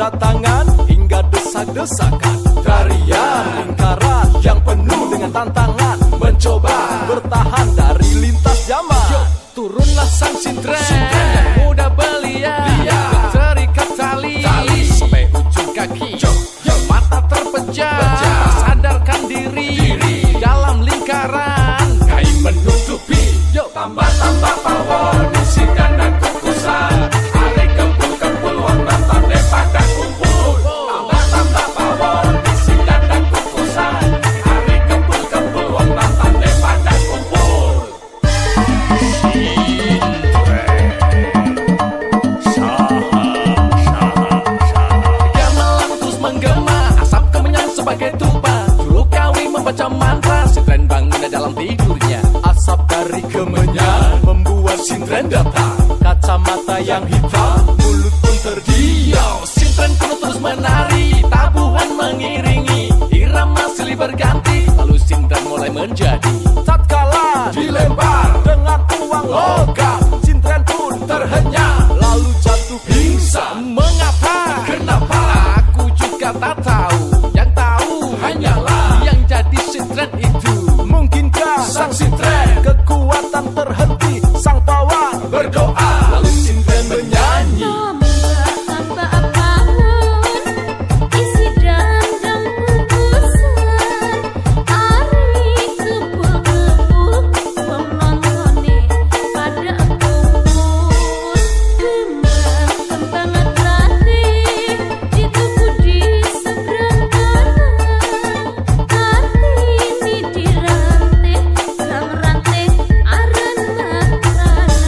tanda tangan hingga desak-desakan. Tarian lingkaran yang penuh dengan tantangan, mencoba bertahan dari lintas zaman. Turunlah sang sintren yang muda belia, terikat tali sampai ujung kaki. Mata terpejam, sadarkan diri dalam lingkaran Kain menutupi, tambah-tambah pawon isi dan kukusan. Hari kempul-kempul wong nonton pada kumpul. Tambah-tambah pawon isi dan kukusan. Hari kempul-kempul wong nonton pada kumpul. gamelan terus menggema, asap kemenyan sebagai tumpah. Dulu kawi membaca mantra, sintren bangun dalam tidurnya. Asap dari kemenyan membuat sintren datang. Kacamata yang hitam, mulut pun terdiam. Sintren kuno terus menari, tabuhan mengiringi, irama silih berganti, lalu sintren mulai menjadi. Tatkala dilempar dengan uang logam, sintren pun terhenyak, lalu jatuh pingsan. Mengapa? Kenapa? Aku juga tak tahu. Yang tahu Hanyalah yang jadi sintren itu. mungkinkah sang sintren kekuatan terhenti, sang pawang berdoa, lalu sintren menyanyi. Tambah apapun isi dandang kukusan, ari kebul-kebul wong nontone pada kumpul. Kembang atrate dituku di seberang kanan, Kartini dirante sang rante aran matrana.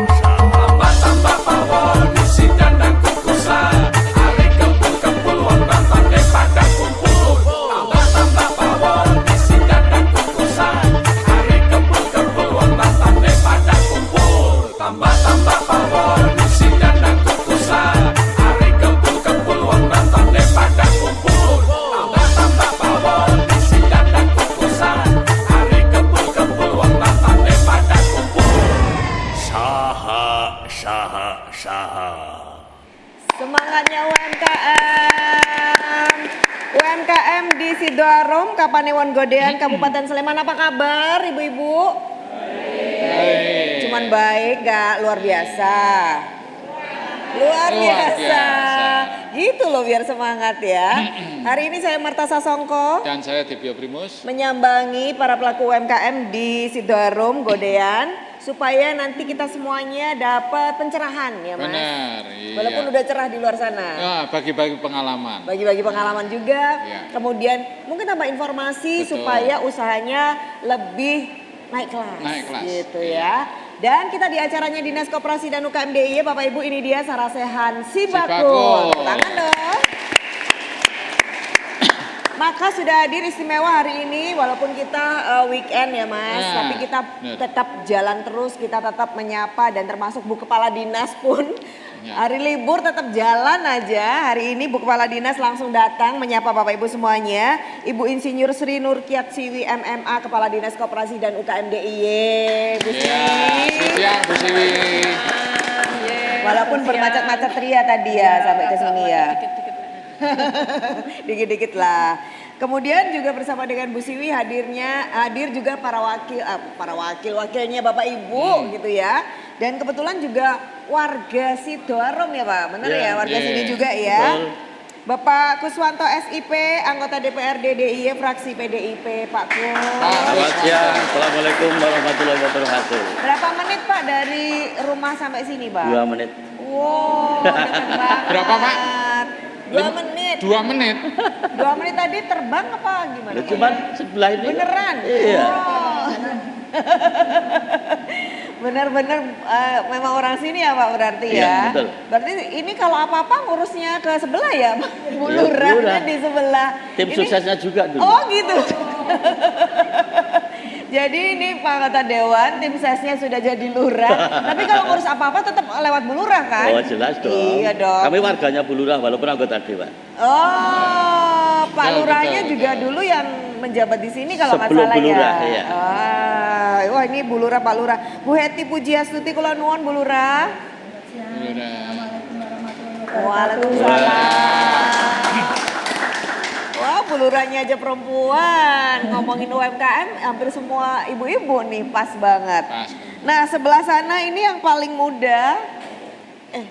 Tambah-tambah pawon isi dandang kukusan. Hari kempul-kempul wong nonton pada kumpul. Tambah-tambah pawon isi dandang kukusan. Hari kempul-kempul wong nonton pada kumpul. Tambah-tambah pawon isi dandang kukusan. Hari kempul-kempul wong nonton pada kumpul. Tambah-tambah pawon isi dandang kukusan. Hari kempul-kempul wong nonton pada kumpul. Semangatnya UMKM. UMKM di Sidoarom, Kapanewon Godean, Kabupaten Sleman. Apa kabar ibu-ibu? Baik. Cuman baik gak? Luar biasa. Luar biasa. Gitu loh biar semangat ya. Hari ini saya Marta Sasongko Dan saya Debio Primus. menyambangi para pelaku UMKM di Sidoarom, Godean, supaya nanti kita semuanya dapat pencerahan ya Mas. Benar, iya. Walaupun udah cerah di luar sana. Ya, bagi-bagi pengalaman. Bagi-bagi pengalaman juga, Iya. kemudian mungkin tambah informasi Betul. supaya usahanya lebih naik kelas, Naik kelas, gitu iya. ya. Dan kita di acaranya Dinas Koperasi dan UKM DIY, Bapak Ibu, ini dia Sarasehan Sibakul. Sibakul. Tangan dong. Maka sudah hadir istimewa hari ini, walaupun kita weekend ya Mas, Ya, tapi kita benar. tetap jalan terus, kita tetap menyapa dan termasuk Bu Kepala Dinas pun Ya. hari libur tetap jalan aja. Hari ini Bu Kepala Dinas langsung datang menyapa Bapak Ibu semuanya. Ibu Insinyur Sri Nurkiat Siwi MMA, Kepala Dinas Koperasi dan UKM DIY. Bu Ya, Siwi. siang Bu Siwi. Walaupun bermacet-macet ria tadi ya sampai ke sini ya. Dikit-dikit lah. Kemudian juga bersama dengan Bu Siwi hadir juga wakilnya Bapak Ibu gitu ya. Dan kebetulan juga warga Sidoarom ya Pak, benar ya, warga iya. sini juga ya. Betul. Bapak Kuswanto SIP, anggota DPRD DIY fraksi PDIP, Pak Kus. Selamat siang, Assalamualaikum warahmatullahi wabarakatuh. Berapa menit Pak dari rumah sampai sini Pak? 2 menit. Wow, dekat banget. Berapa, Pak? 2 menit. 2 menit. 2 menit tadi terbang apa gimana? Nah, cuman sebelah ini. Beneran? Iya. Wow. Bener-bener memang orang sini ya Pak berarti Iya, ya. betul. Berarti ini kalau apa-apa ngurusnya ke sebelah ya Pak? Bu Iya, Lurahnya Lurah. di sebelah. Tim Ini- suksesnya juga dulu. Oh gitu. Jadi ini Pak Anggota Dewan, tim sesnya sudah jadi lurah. Tapi kalau ngurus apa-apa tetap lewat Bu Lurah kan? Oh jelas dong. Iya dong. Kami warganya Bu Lurah walaupun anggota dewan. Oh, Pak Betul, Lurahnya betul, juga betul. dulu yang menjabat di sini kalau nggak Sebelum salah Bu Lurah, ya. iya. Wah ini Bu Lurah, Pak Lurah. Bu Heti Pujiastuti kula nuwun Bu Lurah. Waalaikumsalam. Wah, Bu Lurahnya aja perempuan. Ngomongin UMKM hampir semua ibu-ibu nih, pas banget. Pas. Nah, sebelah sana ini yang paling muda.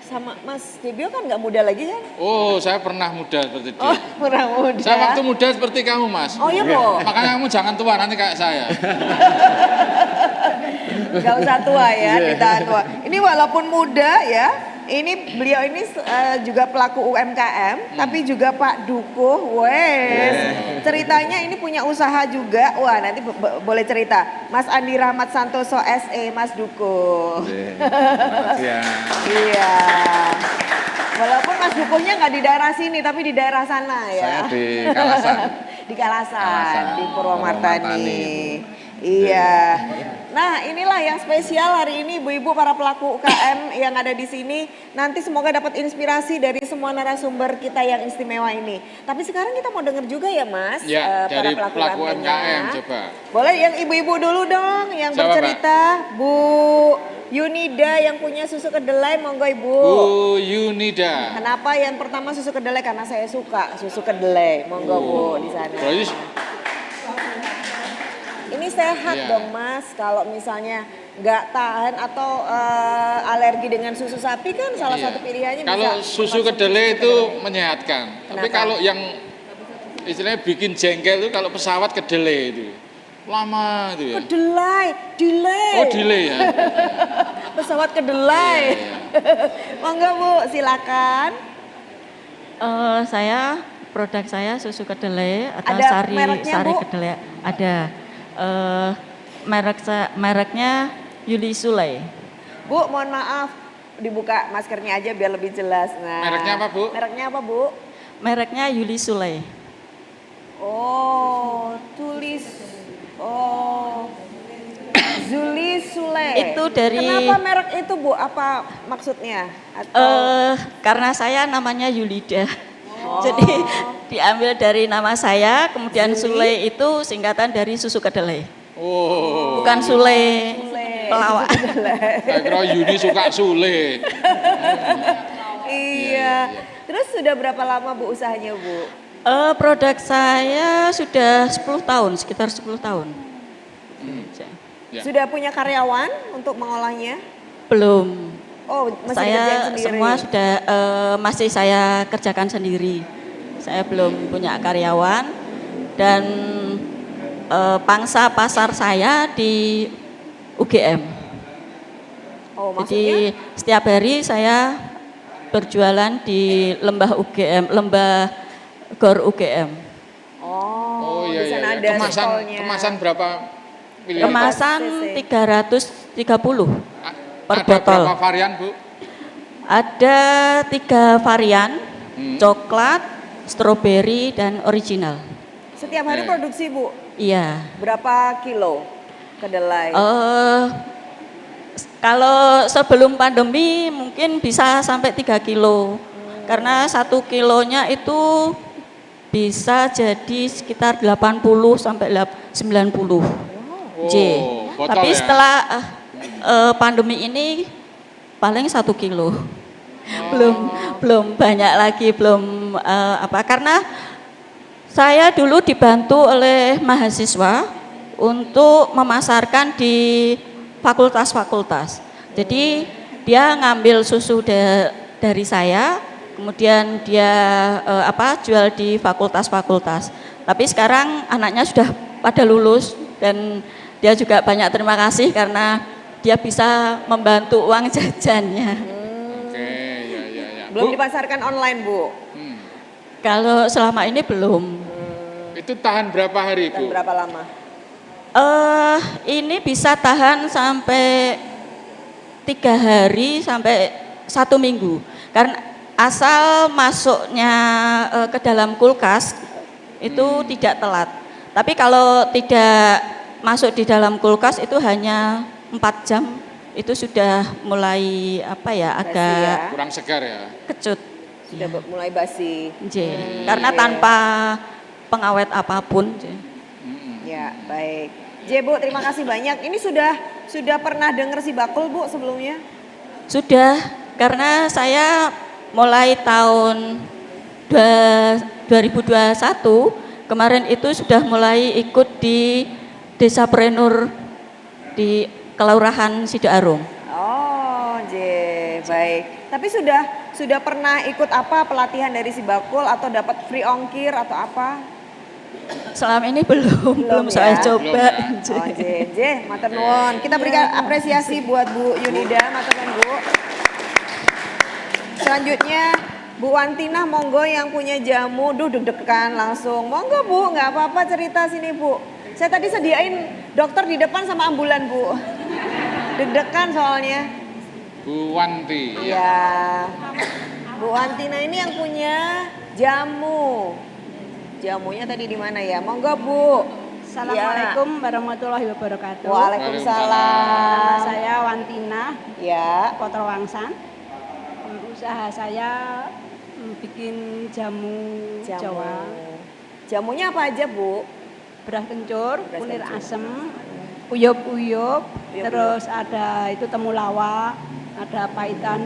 Sama Mas Debio kan nggak muda lagi kan? Oh, saya pernah muda seperti dia. Oh, pernah muda. Saya waktu muda seperti kamu, Mas. Oh iya, Bu. Makanya kamu jangan tua nanti kayak saya. Gak usah tua ya, ditahan tua. Ini walaupun muda ya, ini beliau ini juga pelaku UMKM, tapi juga Pak Dukuh, wes. Ceritanya ini punya usaha juga, wah nanti boleh cerita. Mas Andi Rahmat Santoso SE, Mas Dukuh. Ya. Iya. Walaupun Mas Dukuhnya nggak di daerah sini, tapi di daerah sana ya. Saya di Kalasan. Di Kalasan, Kalasan, di Purwomartani. Purwomartani. Iya. Nah, inilah yang spesial hari ini ibu-ibu para pelaku UKM yang ada di sini. Nanti semoga dapat inspirasi dari semua narasumber kita yang istimewa ini. Tapi sekarang kita mau dengar juga ya, Mas, Ya, para dari pelaku UMKM coba. Boleh yang ibu-ibu dulu dong yang Siapa, bercerita. Bu Yunida yang punya susu kedelai, monggo Ibu. Bu Yunida. Kenapa yang pertama susu kedelai? Karena saya suka susu kedelai. Monggo Bu di sana. Berarti Ini sehat Iya. dong Mas, kalau misalnya nggak tahan atau alergi dengan susu sapi kan salah iya. satu pilihannya Kalau bisa susu mengkonsumsi kedelai susu itu kedelai. menyehatkan. Tapi Kenapa? kalau yang istilahnya bikin jengkel itu kalau pesawat kedelai itu. Lama itu ya. Kedelai, delay. Oh, delay ya. Pesawat kedelai. Iya, Monggo Bu, silakan. Saya produk saya susu kedelai atau Ada sari mereknya, sari Bu? kedelai ada. Mereknya Yuli Sulay. Bu, mohon maaf, dibuka maskernya aja biar lebih jelas. Nah, Mereknya apa, Bu? Mereknya apa Bu? Mereknya Yuli Sulay. Oh, tulis. Oh, Zuli Sule. Itu dari- Kenapa merek itu Bu? Apa maksudnya? Atau Karena saya namanya Yulida. Jadi diambil dari nama saya, kemudian Sulay itu singkatan dari susu kedelai. Oh. Bukan Sule Sule. pelawak. Saya kira Yuni suka sule. Iya. Terus sudah berapa lama Bu usahanya Bu? Produk saya sudah 10 tahun, sekitar 10 tahun. Ya. Sudah punya karyawan untuk mengolahnya? Belum. Oh, masih Saya dikerjain sendiri. semua sudah masih saya kerjakan sendiri. Saya belum punya karyawan dan pangsa pasar saya di UGM. Oh, maksudnya? Jadi setiap hari saya berjualan di lembah UGM, lembah Gor UGM. Oh, iya di sana iya. ada Kemasan stolnya. kemasan berapa mililiter? Kemasan cc. 330 per Ada botol. berapa varian, Bu? Ada 3 varian, Hmm. coklat, stroberi, dan original. Setiap hari Iya. produksi Bu? Iya. Berapa kilo kedelai? Kalau sebelum pandemi mungkin bisa sampai 3 kilo. Karena 1 kilonya itu bisa jadi sekitar 80 sampai 90 J. botol Tapi ya? setelah pandemi ini paling 1 kilo. Belum banyak lagi, belum karena saya dulu dibantu oleh mahasiswa untuk memasarkan di fakultas-fakultas. Jadi dia ngambil susu dari saya, kemudian dia jual di fakultas-fakultas. Tapi sekarang anaknya sudah pada lulus dan dia juga banyak terima kasih karena dia bisa membantu uang jajannya. Oke, ya. Belum Bu, dipasarkan online Bu? Kalau selama ini belum. itu tahan berapa hari, Dan Bu? berapa lama? Ini bisa tahan sampai 3 hari sampai 1 minggu. Karena asal masuknya ke dalam kulkas itu tidak telat. Tapi kalau tidak masuk di dalam kulkas itu hanya 4 jam itu sudah mulai Basi ya. agak Kurang segar ya. kecut. Sudah mulai basi. Nggih. Karena iya. tanpa pengawet apapun. Nggih. Ya, baik. Bu, terima kasih banyak. Ini sudah pernah dengar si bakul, Bu, sebelumnya? Sudah, karena saya mulai tahun 2021 kemarin itu sudah mulai ikut di Desa Prenur di Kelurahan Sidoarung. Oh, baik. Tapi sudah pernah ikut apa pelatihan dari si bakul atau dapat free ongkir atau apa? Selama ini belum saya ya? coba. Oh, matur nuwun. Kita berikan apresiasi buat Bu Yunida, matur nuwun, Bu. Selanjutnya Bu Wantina, monggo yang punya jamu, deg-degan langsung. Monggo Bu, nggak apa-apa cerita sini Bu. Saya tadi sediain dokter di depan sama ambulan Bu. Deg-degan soalnya. Bu Wanti. Ya. Bu Wantina ini yang punya jamu. Jamunya tadi di mana ya? Monggo Bu. Assalamualaikum warahmatullahi wabarakatuh. Waalaikumsalam. Nama saya Wantina, Ya. Kotro Wangsan. Usaha saya bikin jamu Jawa. Jamunya apa aja Bu? Beras kencur, Beras kunir kencur. asem, uyup-uyup, terus ada itu temulawak, ada pahitan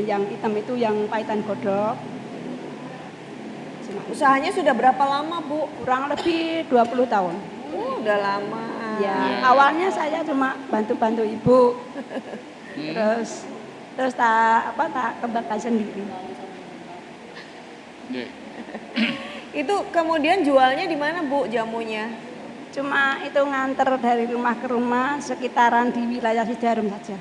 yang hitam itu yang pahitan godok. Usahanya sudah berapa lama Bu? Kurang lebih 20 tahun. Udah lama. Ya, awalnya saya cuma bantu-bantu ibu. Terus tak kembangkan sendiri. Nggih. Itu kemudian jualnya di mana Bu jamunya? Cuma itu nganter dari rumah ke rumah sekitaran di wilayah Sidoarung saja.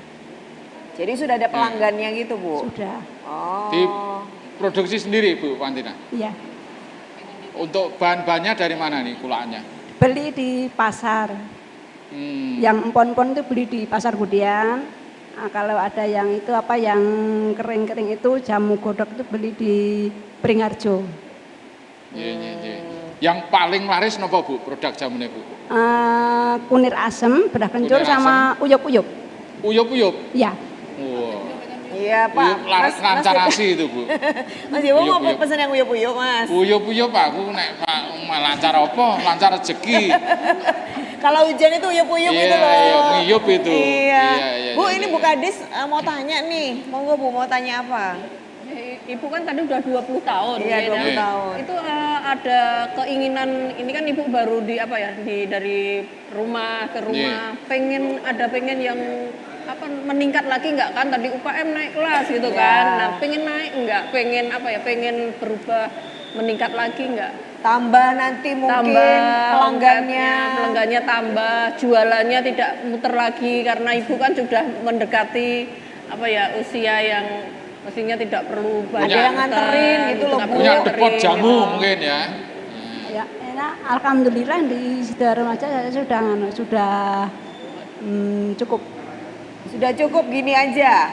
Jadi sudah ada pelanggannya gitu Bu? Sudah. Oh. Diproduksi sendiri Bu Wantina. Iya. Untuk bahan-bahannya dari mana nih kulaannya? Beli di pasar. Yang empon-empon itu beli di Pasar Budian. Nah, kalau ada yang itu yang kering-kering itu jamu godok itu beli di Pringharjo. Yang paling laris napa Bu produk jamunya Bu? Kunir asem, beras kencur Kunir sama uyup-uyup. Uyup-uyup. Iya. Wow. Iya Pak. Uyup lancar asi itu Bu. Mas Dewo mau Uyup-uyup. pesen yang uyup-uyup Mas. Uyup-uyup aku nek Pak lancar apa? Lancar rezeki. Kalau hujan itu uyup-uyup Iya, itu loh. iya, ngiyup itu. Iya. Iya, Bu, iya, ini iya. Bu Kadis mau tanya nih. Monggo Bu, mau tanya apa? Ibu kan tadi udah 20 tahun. Iya, ya, 20 Iya. tahun. Itu ada keinginan, ini kan ibu baru dari rumah ke rumah, pengen yang meningkat lagi nggak kan? Tadi UKM naik kelas gitu Iya. kan. Nah, pengen naik nggak? Pengen berubah, meningkat lagi nggak? Tambah nanti mungkin pelanggannya. Tambah, jualannya tidak muter lagi karena ibu kan sudah mendekati usia yang mestinya tidak perlu banyak. Ada yang nganterin gitu loh, nggak Bu. perlu Punya nganterin depot jamu gitu. mungkin ya. Ya, enak. Alhamdulillah di Sidoarung aja saya sudah cukup. Sudah cukup gini aja.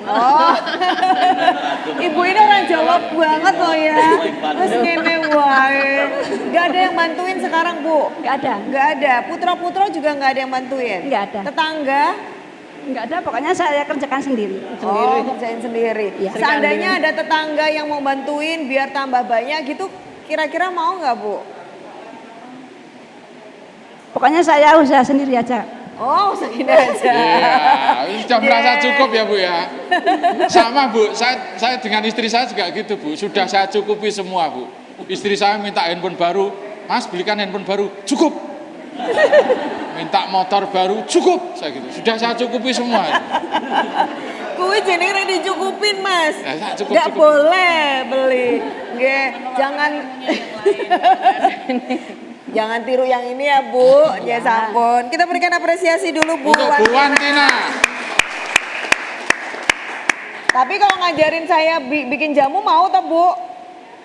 Oh. Ibu ini orang Jawa banget loh ya. Terus ngene wae. Gak ada yang bantuin sekarang, Bu? Nggak ada. Gak ada. Putra-putra juga gak ada yang bantuin? Nggak ada. Tetangga? Nggak ada, pokoknya saya kerjakan sendiri. Oh, kerjain sendiri. Iya. Seandainya ada tetangga yang mau bantuin biar tambah banyak gitu, kira-kira mau nggak Bu? Pokoknya saya usaha sendiri aja. Oh, segini aja. Iya, sudah merasa cukup ya Bu ya. Sama Bu, saya dengan istri saya juga gitu Bu. Sudah saya cukupi semua Bu. Istri saya minta handphone baru, Mas belikan handphone baru, cukup. Minta motor baru, cukup. Saya gitu. Sudah saya cukupi semua. Kuwi jenenge rek dicukupin, Mas. Ya, saya cukup, Nggak cukup. boleh beli. Nggih, jangan jangan tiru yang ini ya, Bu. Ya sampun. Kita berikan apresiasi dulu Bu Untuk Bu Wantina. Tapi kalau ngajarin saya bikin jamu mau toh, Bu?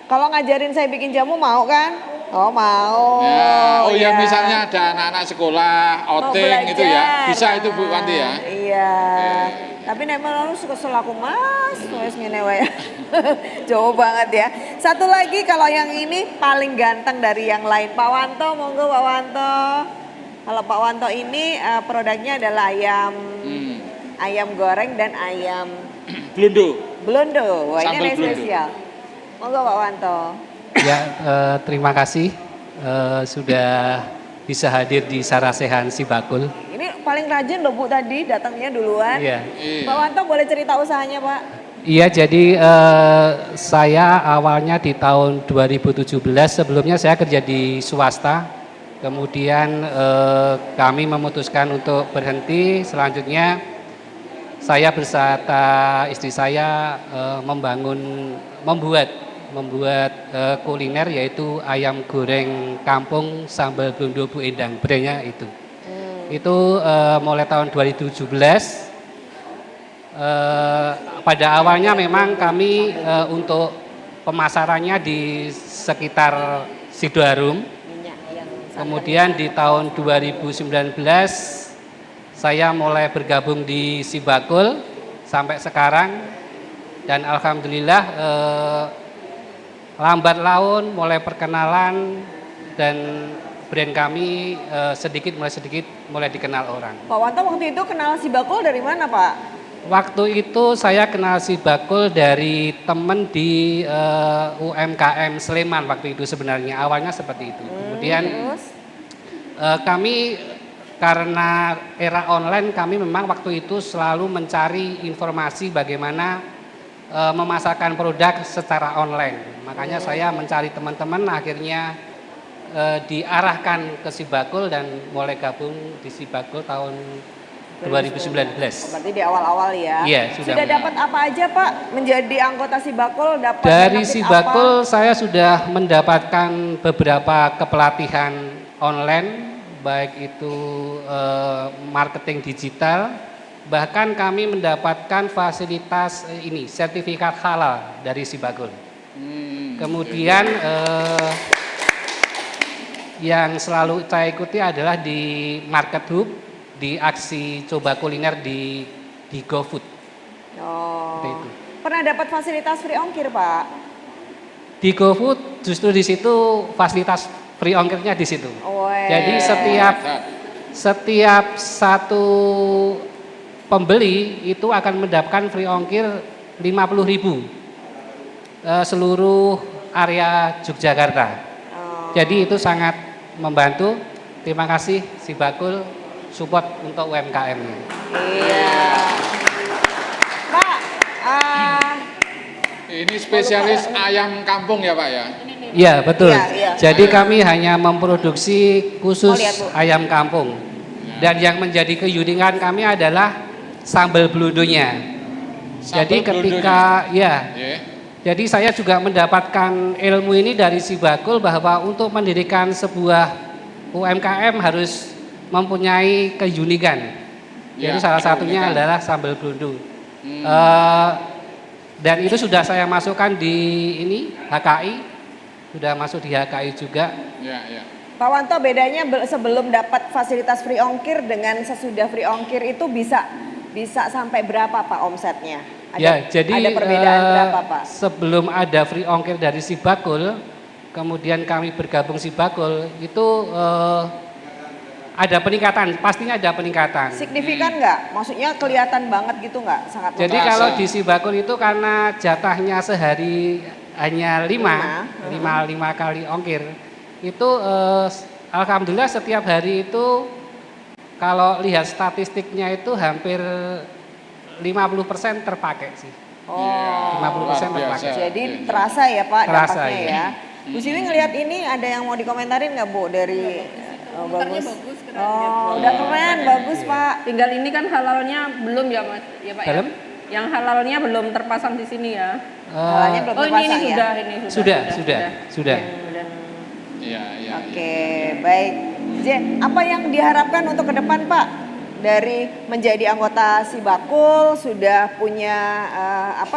Kalau ngajarin saya bikin jamu mau kan? Oh, mau. Ya, oh ya ya. misalnya ada anak-anak sekolah, Mau outing itu ya. belajar. Bisa itu Bu Wanti ya. Iya. Tapi nek lalu suka selaku Mas, wes ngene wae. Jauh banget ya. Satu lagi kalau yang ini paling ganteng dari yang lain. Pak Wanto, monggo Pak Wanto. Kalau Pak Wanto ini produknya adalah ayam goreng dan ayam Blundo. belondo. Wah, ini Sambal ada yang belondo. spesial. Monggo Pak Wanto. Ya, terima kasih sudah bisa hadir di Sarasehan Sibakul. Ini paling rajin loh Bu tadi datangnya duluan. Iya. Pak Wanto boleh cerita usahanya Pak? Iya, jadi saya awalnya di tahun 2017, sebelumnya saya kerja di swasta, kemudian kami memutuskan untuk berhenti, selanjutnya saya beserta istri saya membuat kuliner yaitu ayam goreng kampung sambal Blundo Bu Endang, brandnya itu. Itu mulai tahun 2017. Pada awalnya memang kami untuk pemasarannya di sekitar Sidoarum. Kemudian di tahun 2019 saya mulai bergabung di Sibakul sampai sekarang, dan alhamdulillah lambat laun mulai perkenalan dan brand kami sedikit mulai dikenal orang. Pak Wanto waktu itu kenal Sibakul dari mana Pak? Waktu itu saya kenal Sibakul dari teman di UMKM Sleman waktu itu, sebenarnya awalnya seperti itu. Kemudian kami karena era online, kami memang waktu itu selalu mencari informasi bagaimana memasarkan produk secara online. Makanya saya mencari teman-teman, akhirnya diarahkan ke Sibakul dan mulai gabung di Sibakul tahun 2019. Berarti di awal-awal ya. Iya, sudah dapat apa aja Pak menjadi anggota Sibakul? Dapat dari benefit Sibakul apa? saya sudah mendapatkan beberapa kepelatihan online, baik itu marketing digital, bahkan kami mendapatkan fasilitas sertifikat halal dari Sibakul. Kemudian yang selalu saya ikuti adalah di Market Hub, di aksi coba kuliner di GoFood. Oh. Itu. Pernah dapat fasilitas free ongkir Pak? Di GoFood justru di situ fasilitas free ongkirnya di situ. Jadi setiap satu pembeli itu akan mendapatkan free ongkir 50.000 seluruh area Yogyakarta. Jadi itu sangat membantu. Terima kasih Sibakul support untuk UMKM. Iya. Pak, Ini spesialis ayam kampung ya Pak ya? Iya betul. Iya. Jadi kami hanya memproduksi khusus lihat, Bu. ayam kampung. Dan yang menjadi keunikan kami adalah sambal blundonya. Jadi ketika jadi saya juga mendapatkan ilmu ini dari Sibakul bahwa untuk mendirikan sebuah UMKM harus mempunyai keunikan. Jadi salah satunya adalah sambal blundo. Dan itu sudah saya masukkan di HKI, sudah masuk di HKI juga. Pak Wanto, bedanya sebelum dapat fasilitas free ongkir dengan sesudah free ongkir itu bisa sampai berapa Pak omsetnya? Ada perbedaan berapa Pak? Sebelum ada free ongkir dari Sibakul, kemudian kami bergabung Sibakul, itu ada peningkatan, pastinya ada peningkatan. Signifikan nggak? Maksudnya kelihatan banget gitu nggak? Sangat Jadi terasa. kalau di Sibakul itu karena jatahnya sehari hanya 5 kali ongkir, itu alhamdulillah setiap hari itu kalau lihat statistiknya itu hampir 50% terpakai sih. 50% terpakai. Jadi terasa ya Pak Terasa, dampaknya ya. ya. Bu Siwi ngelihat ini ada yang mau dikomentarin nggak Bu dari bagus. Keren, Udah keren, bagus Pak. Tinggal ini kan halalnya belum ya Mas, ya Pak Belum? ya? Yang halalnya belum terpasang di sini ya. Halalnya belum Oh ini terpasang ya? Sudah. Iya. Oke, baik. Apa yang diharapkan untuk ke depan Pak? Dari menjadi anggota Sibakul sudah punya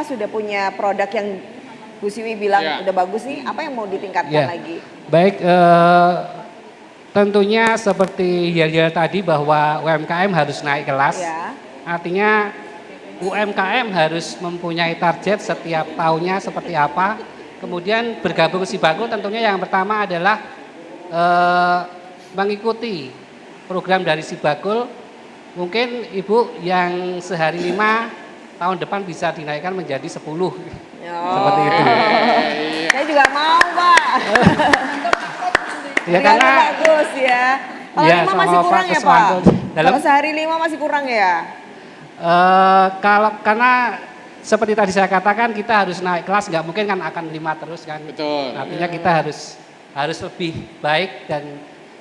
sudah punya produk yang Bu Siwi bilang udah bagus nih, apa yang mau ditingkatkan lagi? Baik, tentunya seperti Yaya tadi bahwa UMKM harus naik kelas. Artinya UMKM harus mempunyai target setiap tahunnya seperti apa. Kemudian bergabung Sibakul tentunya yang pertama adalah mengikuti program dari Sibagul, mungkin Ibu yang sehari 5 tahun depan bisa dinaikkan menjadi 10. Seperti itu. Saya juga mau, Pak. Ya karena bagus ya. Kalau ya, 5 sama masih Pak kurang ya, Pak? Kuswanto. Kalau sehari 5 masih kurang ya? Karena seperti tadi saya katakan kita harus naik kelas, nggak mungkin kan akan 5 terus kan. Betul. Artinya kita harus lebih baik dan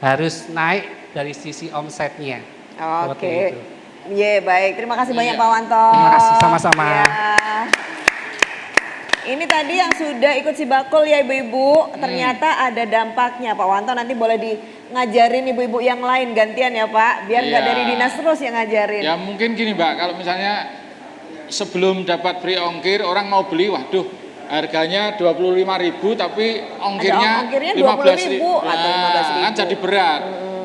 harus naik dari sisi omsetnya. Seperti Oke. itu. Iya, baik. Terima kasih banyak Pak Wanto. Terima kasih, sama-sama. Ya. Ini tadi yang sudah ikut Sibagul ya Ibu-ibu, ternyata ada dampaknya Pak Wanto, nanti boleh ngajarin ibu-ibu yang lain gantian ya Pak, biar nggak Iya. dari dinas terus yang ngajarin. Ya mungkin gini Mbak, kalau misalnya sebelum dapat free ongkir orang mau beli, waduh harganya 25.000 tapi ongkirnya, ongkirnya 15.000 atau 15.000. kan jadi berat.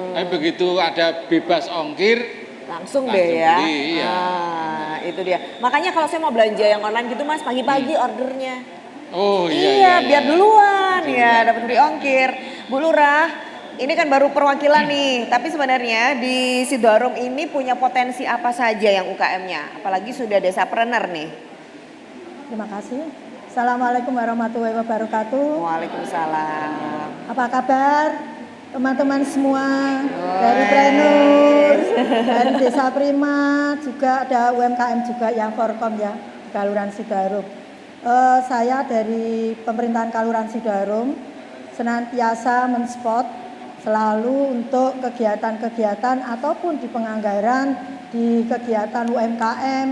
Tapi begitu ada bebas ongkir Langsung deh ya. beli, iya. Nah, itu dia. Makanya kalau saya mau belanja yang online gitu Mas, pagi-pagi ordernya. Oh Iya, biar duluan ya dapat free ongkir. Bu Lurah, ini kan baru perwakilan nih, tapi sebenarnya di Sidoarum ini punya potensi apa saja yang UKM-nya? Apalagi sudah desapreneur nih. Terima kasih. Assalamualaikum warahmatullahi wabarakatuh. Waalaikumsalam. Apa kabar teman-teman semua dari Prenur, dari Desa Prima, juga ada UMKM juga yang Forkom ya, di Kelurahan Sidoarum. Saya dari pemerintahan Kelurahan Sidoarum senantiasa mensupport selalu untuk kegiatan-kegiatan ataupun di penganggaran di kegiatan UMKM,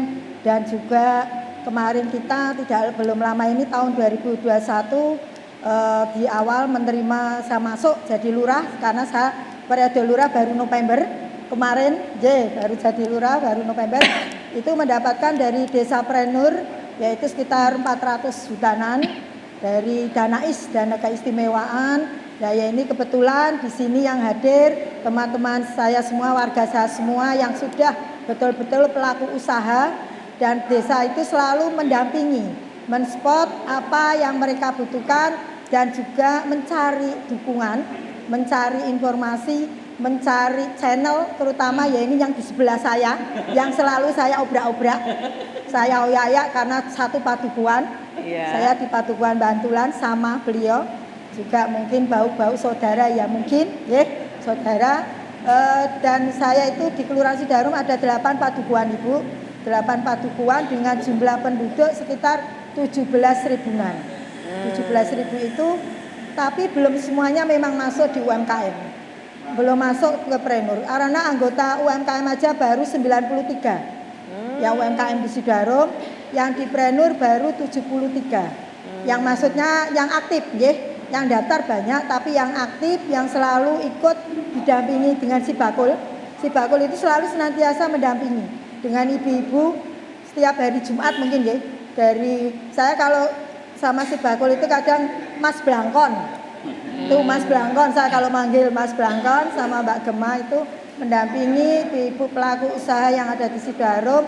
dan juga kemarin kita belum lama ini tahun 2021 di awal menerima saya masuk jadi lurah, karena saya periode lurah baru November kemarin, baru jadi lurah baru November itu mendapatkan dari Desa Prenur yaitu sekitar 400 hutanan dari Danais, dana keistimewaan. Nah ya ini kebetulan di sini yang hadir teman-teman saya semua, warga saya semua yang sudah betul-betul pelaku usaha, dan desa itu selalu mendampingi, mensupport apa yang mereka butuhkan, dan juga mencari dukungan, mencari informasi, mencari channel, terutama ya ini yang di sebelah saya, yang selalu saya obrak-obrak, saya oyak karena satu Padukuhan, saya di Padukuhan Bantulan sama beliau, juga mungkin bau-bau saudara ya mungkin, ya saudara, dan saya itu di Kelurahan Sidoarum ada 8 Padukuhan Ibu, 8 Padukuhan dengan jumlah penduduk sekitar 17 ribuan. 17.000 itu, tapi belum semuanya memang masuk di UMKM, belum masuk ke Prenur, karena anggota UMKM aja baru 93 yang UMKM di Sidoarum, yang di Prenur baru 73 yang maksudnya yang aktif ya, yang daftar banyak tapi yang aktif, yang selalu ikut didampingi dengan Sibagul. Sibagul itu selalu senantiasa mendampingi dengan ibu-ibu setiap hari Jumat mungkin ya, dari saya kalau sama Sibagul itu kadang Mas Blangkon, itu Mas Blangkon, saya kalau manggil Mas Blangkon sama Mbak Gema itu mendampingi ibu pelaku usaha yang ada di Sidoarum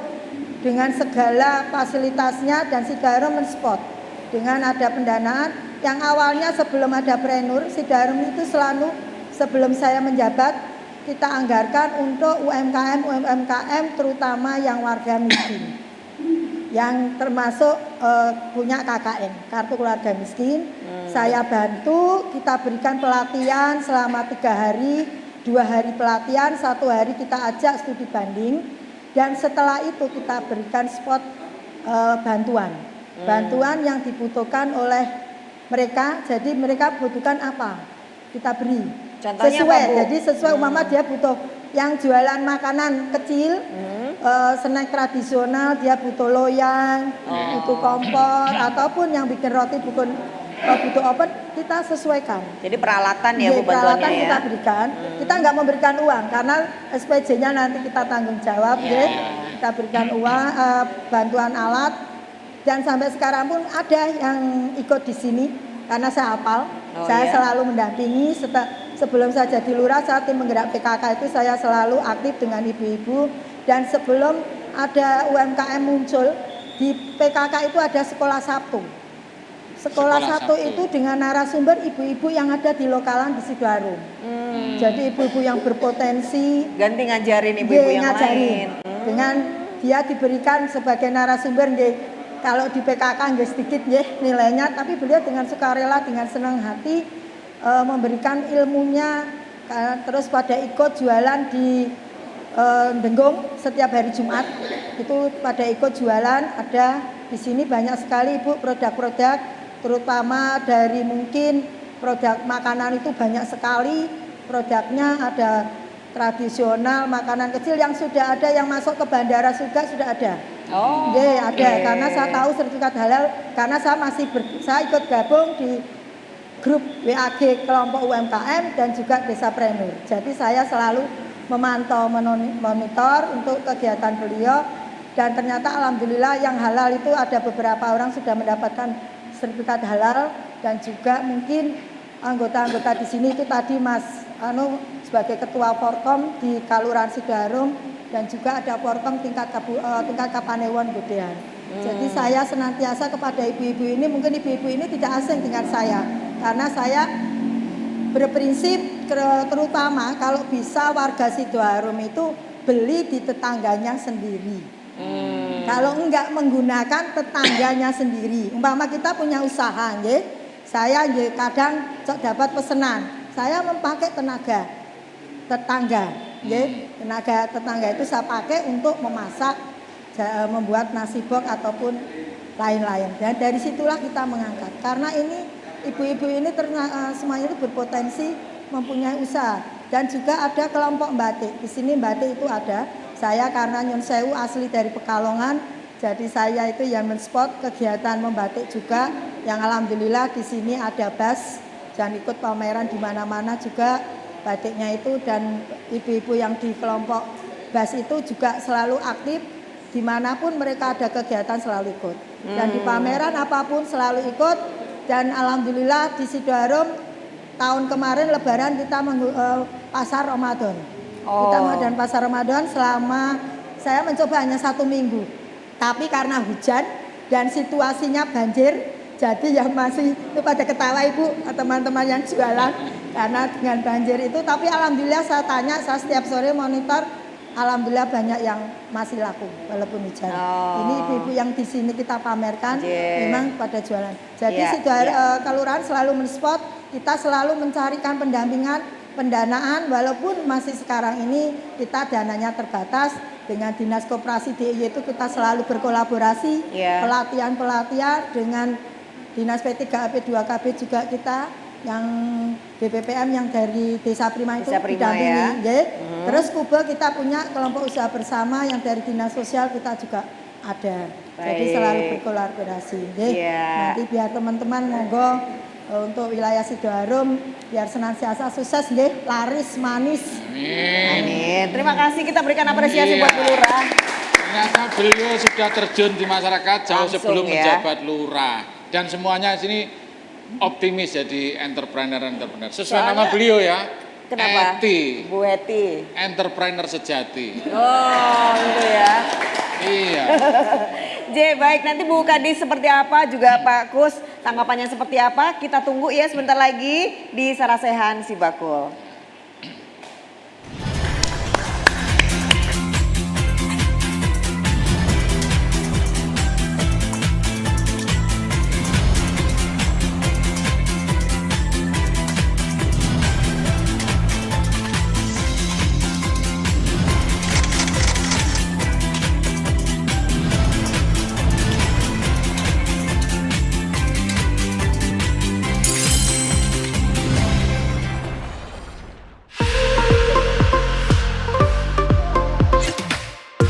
dengan segala fasilitasnya, dan Sidoarum mensupport dengan ada pendanaan yang awalnya sebelum ada Prenur. Sidoarum itu selalu sebelum saya menjabat kita anggarkan untuk UMKM terutama yang warga miskin, yang termasuk punya KKM, kartu keluarga miskin. Saya bantu, kita berikan pelatihan selama 3 hari, 2 hari pelatihan, 1 hari kita ajak studi banding, dan setelah itu kita berikan spot bantuan yang dibutuhkan oleh mereka. Jadi mereka butuhkan apa, kita beri. Contohnya sesuai, apa, Bu? jadi sesuai umpama dia butuh yang jualan makanan kecil, snack tradisional, dia butuh loyang, butuh kompor, ataupun yang bikin roti butuh oven, kita sesuaikan. Jadi peralatan ya Bu, peralatan bantuannya kita ya. berikan. Kita nggak memberikan uang karena SPJ-nya nanti kita tanggung jawab, ya. Kita berikan uang, bantuan alat, dan sampai sekarang pun ada yang ikut di sini karena saya hafal. Saya selalu mendampingi. Sebelum saya jadi lurah, saat tim menggerak PKK itu saya selalu aktif dengan ibu-ibu, dan sebelum ada UMKM muncul di PKK itu ada sekolah Sabtu. Sekolah Sekolah satu satu. itu dengan narasumber ibu-ibu yang ada di lokalan di Sidoarum. Jadi ibu-ibu yang berpotensi Ganti ngajarin ibu-ibu yang lain. Dengan dia diberikan sebagai narasumber nggih. Kalau di PKK nggih sedikit nggih nilainya, tapi beliau dengan sukarela, dengan senang hati memberikan ilmunya, terus pada ikut jualan di Denggung setiap hari Jumat. Itu pada ikut jualan, ada di sini banyak sekali Ibu produk-produk, terutama dari mungkin produk makanan itu banyak sekali produknya, ada tradisional, makanan kecil yang sudah ada, yang masuk ke bandara juga sudah ada. Oh, Ada, karena saya tahu sertifikat halal, karena saya saya ikut gabung di grup WAG kelompok UMKM dan juga Desapreneur. Jadi saya selalu memantau, monitor untuk kegiatan beliau, dan ternyata alhamdulillah yang halal itu ada beberapa orang sudah mendapatkan sertifikat halal, dan juga mungkin anggota-anggota di sini itu tadi Mas sebagai ketua Forkom di Kelurahan Sidoarum, dan juga ada Forkom tingkat Kapanewon Godean. Jadi saya senantiasa kepada ibu-ibu ini, mungkin ibu-ibu ini tidak asing dengan saya, karena saya berprinsip terutama kalau bisa warga Sidoarum itu beli di tetangganya sendiri. Kalau enggak menggunakan tetangganya sendiri. Umpama kita punya usaha, nggih. Saya nggih kadang dapat pesanan. Saya memakai tenaga tetangga, nggih. Tenaga tetangga itu saya pakai untuk memasak, membuat nasi bok ataupun lain-lain. Dan dari situlah kita mengangkat. Karena ini ibu-ibu ini semuanya itu berpotensi mempunyai usaha, dan juga ada kelompok batik. Di sini batik itu ada. Saya karena Nyun Sewu asli dari Pekalongan, jadi saya itu yang menspot kegiatan membatik juga, yang alhamdulillah di sini ada BAS dan ikut pameran di mana-mana juga batiknya itu, dan ibu-ibu yang di kelompok BAS itu juga selalu aktif, dimanapun mereka ada kegiatan selalu ikut, dan di pameran apapun selalu ikut. Dan alhamdulillah di Sidoarum tahun kemarin Lebaran kita pasar Ramadan. Kita mengadakan pasar Ramadan selama saya mencoba hanya 1 minggu. Tapi karena hujan dan situasinya banjir, jadi yang masih itu pada ketawa ibu, teman-teman yang jualan karena dengan banjir itu. Tapi alhamdulillah saya tanya, saya setiap sore monitor, alhamdulillah banyak yang masih laku walaupun hujan. Ini ibu-ibu yang di sini kita pamerkan memang pada jualan. Jadi Kelurahan selalu menspot, kita selalu mencarikan pendanaan, walaupun masih sekarang ini kita dananya terbatas. Dengan Dinas Koperasi DIY itu kita selalu berkolaborasi, pelatihan dengan Dinas P3AP 2KB juga kita, yang BPPM yang dari Desa Prima itu didampingi. Terus Kuba kita punya kelompok usaha bersama yang dari Dinas Sosial kita juga ada. Jadi selalu berkolaborasi. Nanti biar teman-teman monggo untuk wilayah Sidoarum biar senantiasa sukses nggih, laris manis. Amin. Terima kasih, kita berikan apresiasi buat Bu Lurah. Ternyata beliau sudah terjun di masyarakat jauh Langsung sebelum ya. menjabat lurah, dan semuanya sini optimis jadi entrepreneur. Sesuai nama beliau ya. Kenapa? Eti. Bu Eti. Entrepreneur sejati. Oh, gitu ya. Iya. Baik, nanti Bu Kadis seperti apa, juga Pak Kus tanggapannya seperti apa, kita tunggu ya sebentar lagi di Sarasehan Sibakul.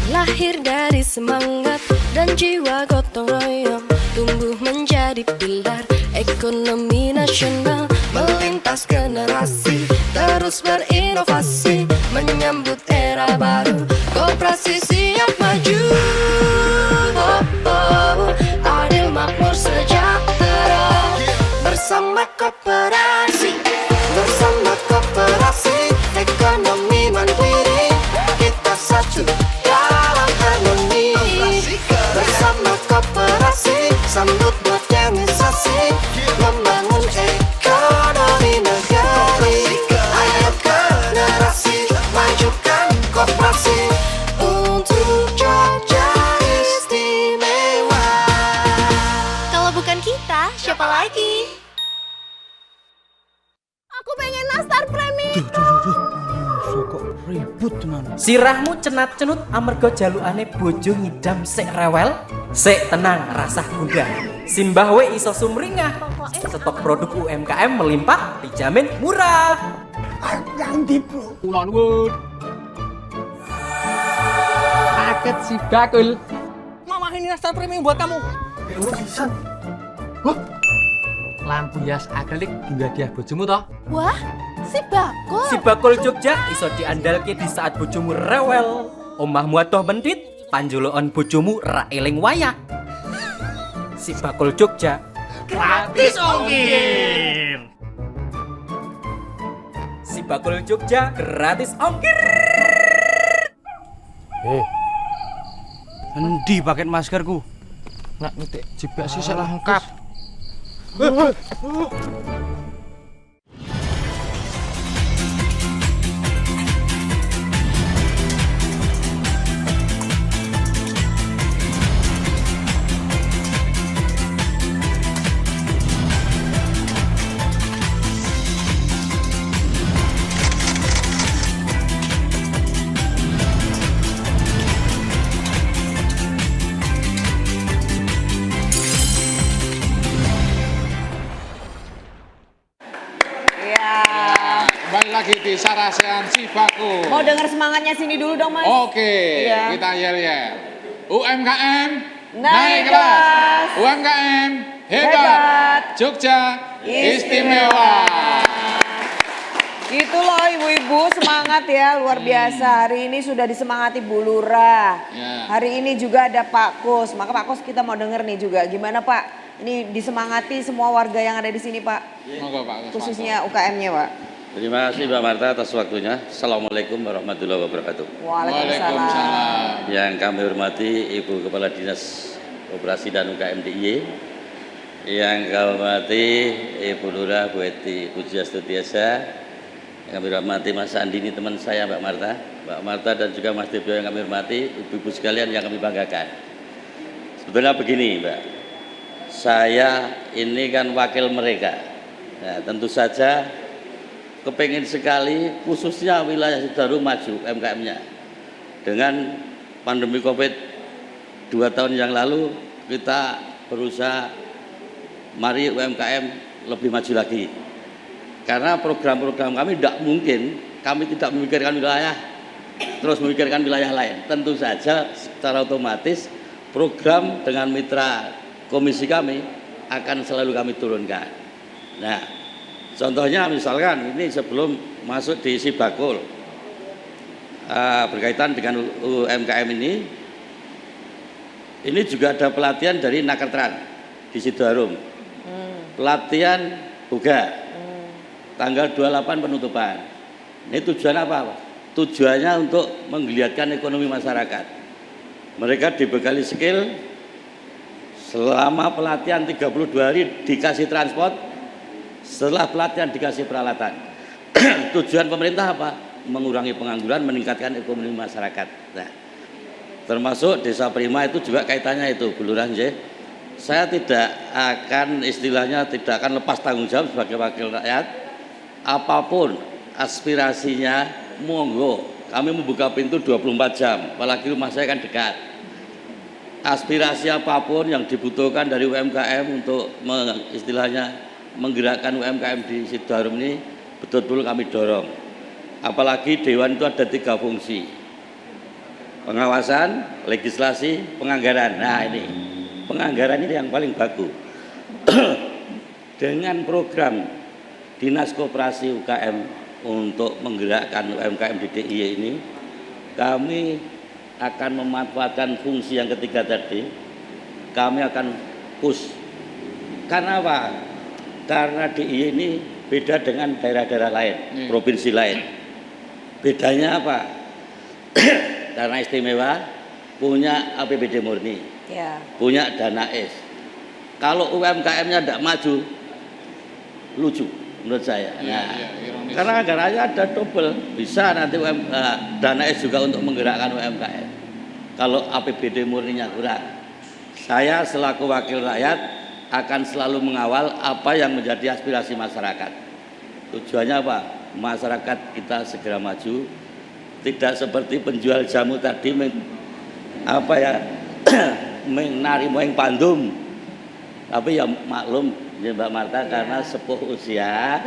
Lahir dari semangat dan jiwa gotong royong, tumbuh menjadi pilar ekonomi nasional, melintas generasi, terus berinovasi, menyambut era baru, koperasi siap maju. Adil makmur sejahtera, bersama koperasi, bersama koperasi, ekonomi mandiri, kita satu dalam harmoni. Bersama koperasi, sambut modernisasi, Kok ribut tenan. Sirahmu cenat-cenut amarga jalukane bojo ngidam sik rewel? Sik tenang, rasah gundah. Simbah we iso sumringah. Stok produk UMKM melimpah, dijamin murah. Yang Bro. Kula nuwun. Paket si bakul. Mama ini nastar premium buat kamu. Lampu hias akrilik juga dia bojomu toh? Wah, si bakul. Si bakul Jogja iso diandalke di saat bojomu rewel. Omahmu atoh mendit, panjulukan bojomu ra eling wayah. Si bakul Jogja Gratis ongkir. Si bakul Jogja gratis ongkir. Endi paket maskerku? Nak ngetik jebak sisik lengkap. Kembali lagi di Sarasehan Si Bakul. Mau dengar semangatnya sini dulu dong, Mas? Oke, Iya. kita yel-yel. UMKM Naik kelas. UMKM hebat. Hebat. Jogja istimewa. Gitu loh ibu-ibu, semangat ya, luar biasa. Hari ini sudah disemangati Bu Lurah. Ya. Hari ini juga ada Pak Kus. Maka Pak Kus kita mau denger nih juga. Gimana Pak? Ini disemangati semua warga yang ada di sini Pak. Monggo Pak. Khususnya UKM-nya Pak. Terima kasih Mbak Marta atas waktunya. Assalamualaikum warahmatullahi wabarakatuh. Waalaikumsalam. Yang kami hormati Ibu Kepala Dinas Operasi dan UKM DIY. Yang kami hormati Ibu Lurah Bu Eti Pujiastutiasa. Yang kami hormati Mas Andi, ini teman saya Mbak Marta dan juga Mas Debyo yang kami hormati, ibu-ibu sekalian yang kami banggakan. Sebetulnya begini Mbak, saya ini kan wakil mereka. Nah, tentu saja kepingin sekali khususnya wilayah Sidoarjo maju UMKM-nya. Dengan pandemi Covid 2 tahun yang lalu kita berusaha mari UMKM lebih maju lagi. Karena program-program kami tidak mungkin, kami tidak memikirkan wilayah terus memikirkan wilayah lain. Tentu saja secara otomatis program dengan mitra komisi kami akan selalu kami turunkan. Nah, contohnya misalkan ini sebelum masuk di Si Bakul berkaitan dengan UMKM ini juga ada pelatihan dari Nakertran di Sidoarjo. Pelatihan Boga tanggal 28 penutupan. Ini tujuannya apa? Tujuannya untuk menggeliatkan ekonomi masyarakat. Mereka dibekali skill selama pelatihan 32 hari dikasih transport. Setelah pelatihan dikasih peralatan. Tujuan pemerintah apa? Mengurangi pengangguran, meningkatkan ekonomi masyarakat. Nah, termasuk Desa Prima itu juga kaitannya itu, Bu Lurah. Saya tidak akan istilahnya tidak akan lepas tanggung jawab sebagai wakil rakyat. Apapun aspirasinya, monggo. Kami membuka pintu 24 jam, apalagi rumah saya kan dekat. Aspirasi apapun yang dibutuhkan dari UMKM untuk istilahnya menggerakkan UMKM di Sidoarjo ini betul-betul kami dorong. Apalagi Dewan itu ada 3 fungsi. Pengawasan, legislasi, penganggaran. Nah ini, penganggaran ini yang paling bagus. Dengan program Dinas Koperasi UKM untuk menggerakkan UMKM di DIY ini, kami akan memanfaatkan fungsi yang ketiga tadi. Kami akan push. Karena apa? Karena DIY ini beda dengan daerah-daerah lain, provinsi lain. Bedanya apa? Karena istimewa, punya APBD murni, punya dana S. Kalau UMKM-nya tidak maju, lucu menurut saya. Nah, karena anggarannya ada double, bisa nanti dana S juga untuk menggerakkan UMKM. Kalau APBD murninya kurang, saya selaku wakil rakyat akan selalu mengawal apa yang menjadi aspirasi masyarakat. Tujuannya apa? masyarakat kita segera maju, tidak seperti penjual jamu tadi menari moeng pandum. Tapi ya maklum ya Mbak Marta karena sepuh usia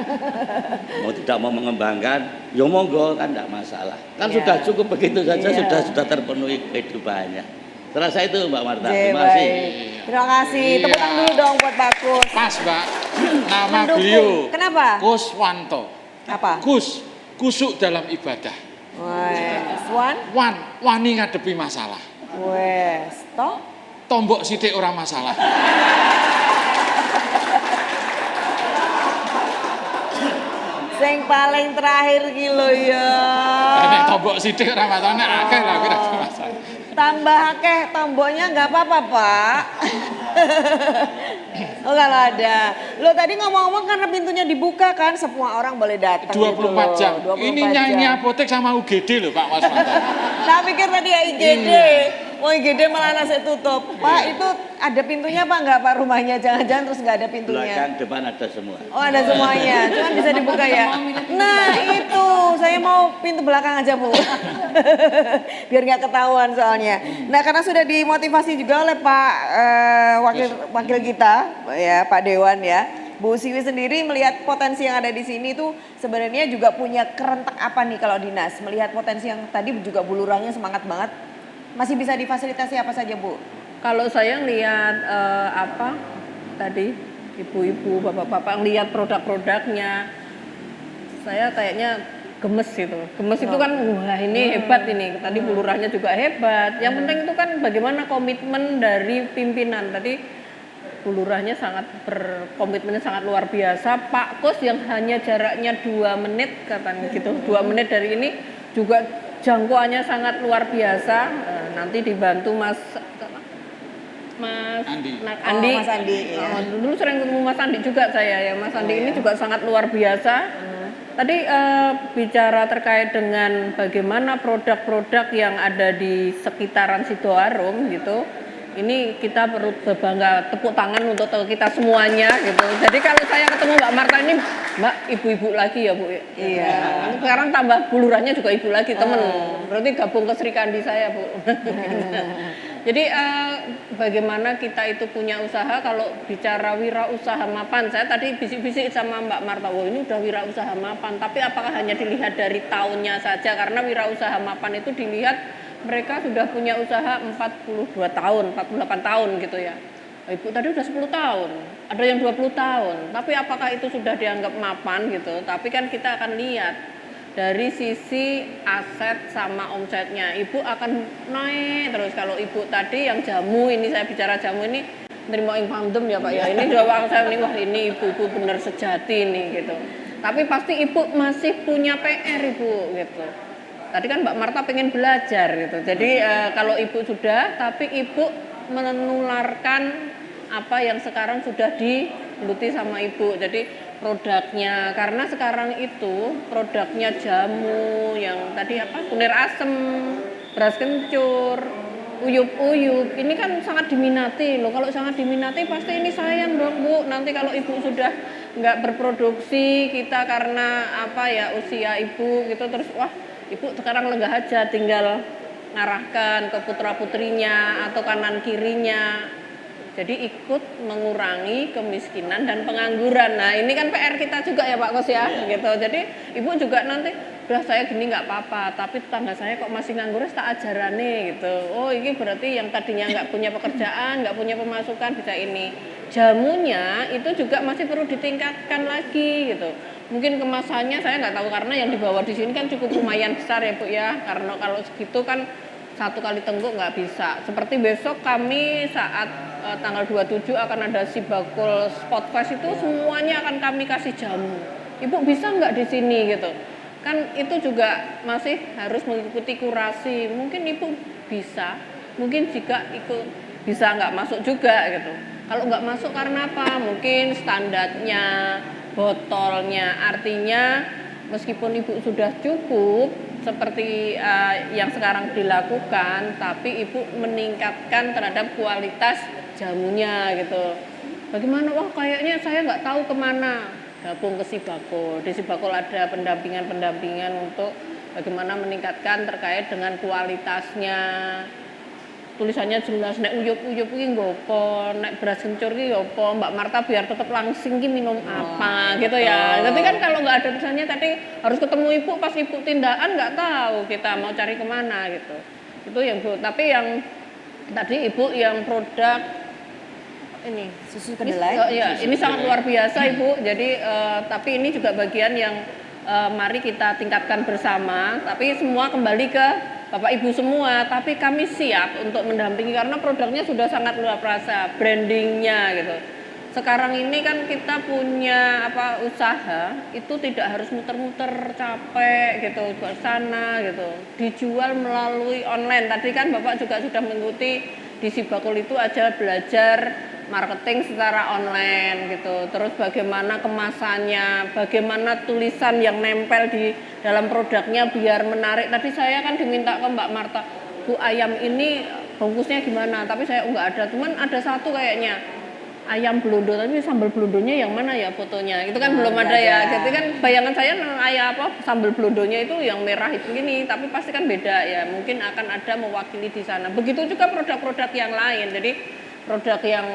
tidak mau mengembangkan, ya monggo kan tidak masalah. Kan sudah cukup begitu saja, sudah terpenuhi kehidupannya. Terasa itu Mbak Marta. Terima kasih. Terima kasih. Tepuk tangan dulu dong buat Bagus. Mas Mbak, nama Mendukung. beliau Kenapa? Kuswanto. Apa? Kusuk dalam ibadah. Wes, Wani ngadepi masalah. Wes, toh? Tombok sithik ora masalah. Sing paling terakhir ki lho ya. Nek tombok sithik ora masalah, nek akeh lah kira masalah. Tambah akeh tomboknya nggak apa-apa, Pak. Oh kalau ada. Lo tadi ngomong-ngomong karena pintunya dibuka kan, semua orang boleh datang. 24 jam. 24 Ini nyanyi apotek sama UGD loh Pak Mas Mantan. Tak pikir tadi ya IGD. Mau IGD malah nasi tutup. Pak itu ada pintunya Pak nggak Pak rumahnya? Jangan-jangan terus nggak ada pintunya. Belakang depan ada semua. Oh ada semuanya, cuman bisa dibuka ya. Nah itu, saya mau pintu belakang aja Bu. Biar nggak ketahuan soalnya. Nah karena sudah dimotivasi juga oleh Pak wakil kita, ya Pak Dewan ya. Bu Siwi sendiri melihat potensi yang ada di sini tuh sebenarnya juga punya kerentak apa nih kalau dinas? Melihat potensi yang tadi juga Bu Lurahnya semangat banget. Masih bisa difasilitasi apa saja Bu? Kalau saya lihat tadi ibu-ibu, bapak-bapak lihat produk-produknya, saya kayaknya gemes gitu. Gemes itu kan wah ini hebat ini. Tadi Bu Lurahnya juga hebat. Yang penting itu kan bagaimana komitmen dari pimpinan. Tadi Bu Lurahnya sangat berkomitmennya sangat luar biasa. Pak Kus yang hanya jaraknya 2 menit katanya gitu. 2 menit dari ini juga jangkauannya sangat luar biasa. Nanti dibantu Mas Andi. Mas Andi. Ya. Dulu sering ketemu Mas Andi juga saya ya. Mas Andi ini juga sangat luar biasa. Tadi bicara terkait dengan bagaimana produk-produk yang ada di sekitaran Sidoarum gitu. Ini kita perlu berbangga, tepuk tangan untuk kita semuanya gitu. Jadi kalau saya ketemu Mbak Marta ini, Mbak ibu-ibu lagi ya Bu. Iya. Sekarang tambah Bu Lurahnya juga ibu lagi temen. Berarti gabung ke Sri Kandi saya Bu. Jadi bagaimana kita itu punya usaha kalau bicara wirausaha mapan. Saya tadi bisik-bisik sama Mbak Marta, wah ini udah wirausaha mapan. Tapi apakah hanya dilihat dari tahunnya saja? Karena wirausaha mapan itu dilihat mereka sudah punya usaha 42 tahun, 48 tahun gitu ya. Ibu tadi udah 10 tahun, ada yang 20 tahun. Tapi apakah itu sudah dianggap mapan gitu? Tapi kan kita akan lihat dari sisi aset sama omsetnya. Ibu akan naik terus. Kalau ibu tadi yang jamu ini, saya bicara jamu ini, nerima ing pandem ya Pak ya. Ini jawab saya ini, wah ini ibu-ibu benar sejati nih gitu. Tapi pasti ibu masih punya PR ibu gitu. Tadi kan Mbak Marta pengen belajar gitu. Jadi kalau ibu sudah, tapi ibu menularkan apa yang sekarang sudah digeluti sama ibu. Jadi produknya, karena sekarang itu produknya jamu yang tadi kunir asem, beras kencur, uyup-uyup. Ini kan sangat diminati loh. Kalau sangat diminati pasti ini sayang dong Bu. Nanti kalau ibu sudah nggak berproduksi, kita karena usia ibu gitu terus wah. Ibu sekarang lenggah aja, tinggal ngarahkan ke putra-putrinya atau kanan kirinya. Jadi ikut mengurangi kemiskinan dan pengangguran. Nah ini kan PR kita juga ya Pak Kos ya, gitu. Jadi ibu juga nanti, udah saya gini nggak apa-apa, tapi tetangga saya kok masih nganggur, tak ajarane gitu. Oh ini berarti yang tadinya nggak punya pekerjaan, nggak punya pemasukan bisa ini. Jamunya itu juga masih perlu ditingkatkan lagi gitu. Mungkin kemasannya saya nggak tahu karena yang dibawa di sini kan cukup lumayan besar ya Bu ya. Karena kalau segitu kan 1 kali tengguk nggak bisa. Seperti besok kami saat tanggal 27 akan ada Sibakul Spot Fest itu semuanya akan kami kasih jamu. Ibu bisa nggak di sini gitu? Kan itu juga masih harus mengikuti kurasi. Mungkin ibu bisa, mungkin jika ikut bisa nggak masuk juga gitu. Kalau nggak masuk karena apa? Mungkin standarnya, botolnya, artinya meskipun ibu sudah cukup seperti yang sekarang dilakukan, tapi ibu meningkatkan terhadap kualitas jamunya gitu. Bagaimana? Wah kayaknya saya nggak tahu kemana. gabung ke Sibakul. Di Sibakul ada pendampingan untuk bagaimana meningkatkan terkait dengan kualitasnya. Tulisannya jelas, nek uyup-uyup iki nggopo, nek beras kencur iki opo, Mbak Marta biar tetap langsing ki minum apa gitu ya. Tapi kan kalau nggak ada tulisannya tadi harus ketemu ibu, pas ibu tindakan nggak tahu kita mau cari kemana gitu. Itu yang Bu. Tapi yang tadi ibu yang produk ini susu kedelai. Ini sangat luar biasa Ibu. Jadi tapi ini juga bagian yang mari kita tingkatkan bersama. Tapi semua kembali ke Bapak Ibu semua, tapi kami siap untuk mendampingi karena produknya sudah sangat luar biasa, brandingnya gitu. Sekarang ini kan kita punya usaha itu tidak harus muter-muter capek gitu ke sana gitu. Dijual melalui online. Tadi kan Bapak juga sudah mengikuti di Sibakul itu aja belajar marketing secara online gitu. Terus bagaimana kemasannya, bagaimana tulisan yang nempel di dalam produknya biar menarik. Tadi saya kan diminta ke Mbak Marta, Bu ayam ini bungkusnya gimana? Tapi saya nggak ada. Cuman ada satu kayaknya ayam belondo, tapi sambal belondonya yang mana ya fotonya? Itu kan belum ada ya. Jadi kan bayangan saya sambal belondonya itu yang merah itu gini, tapi pasti kan beda ya. Mungkin akan ada mewakili di sana. Begitu juga produk-produk yang lain. Jadi produk yang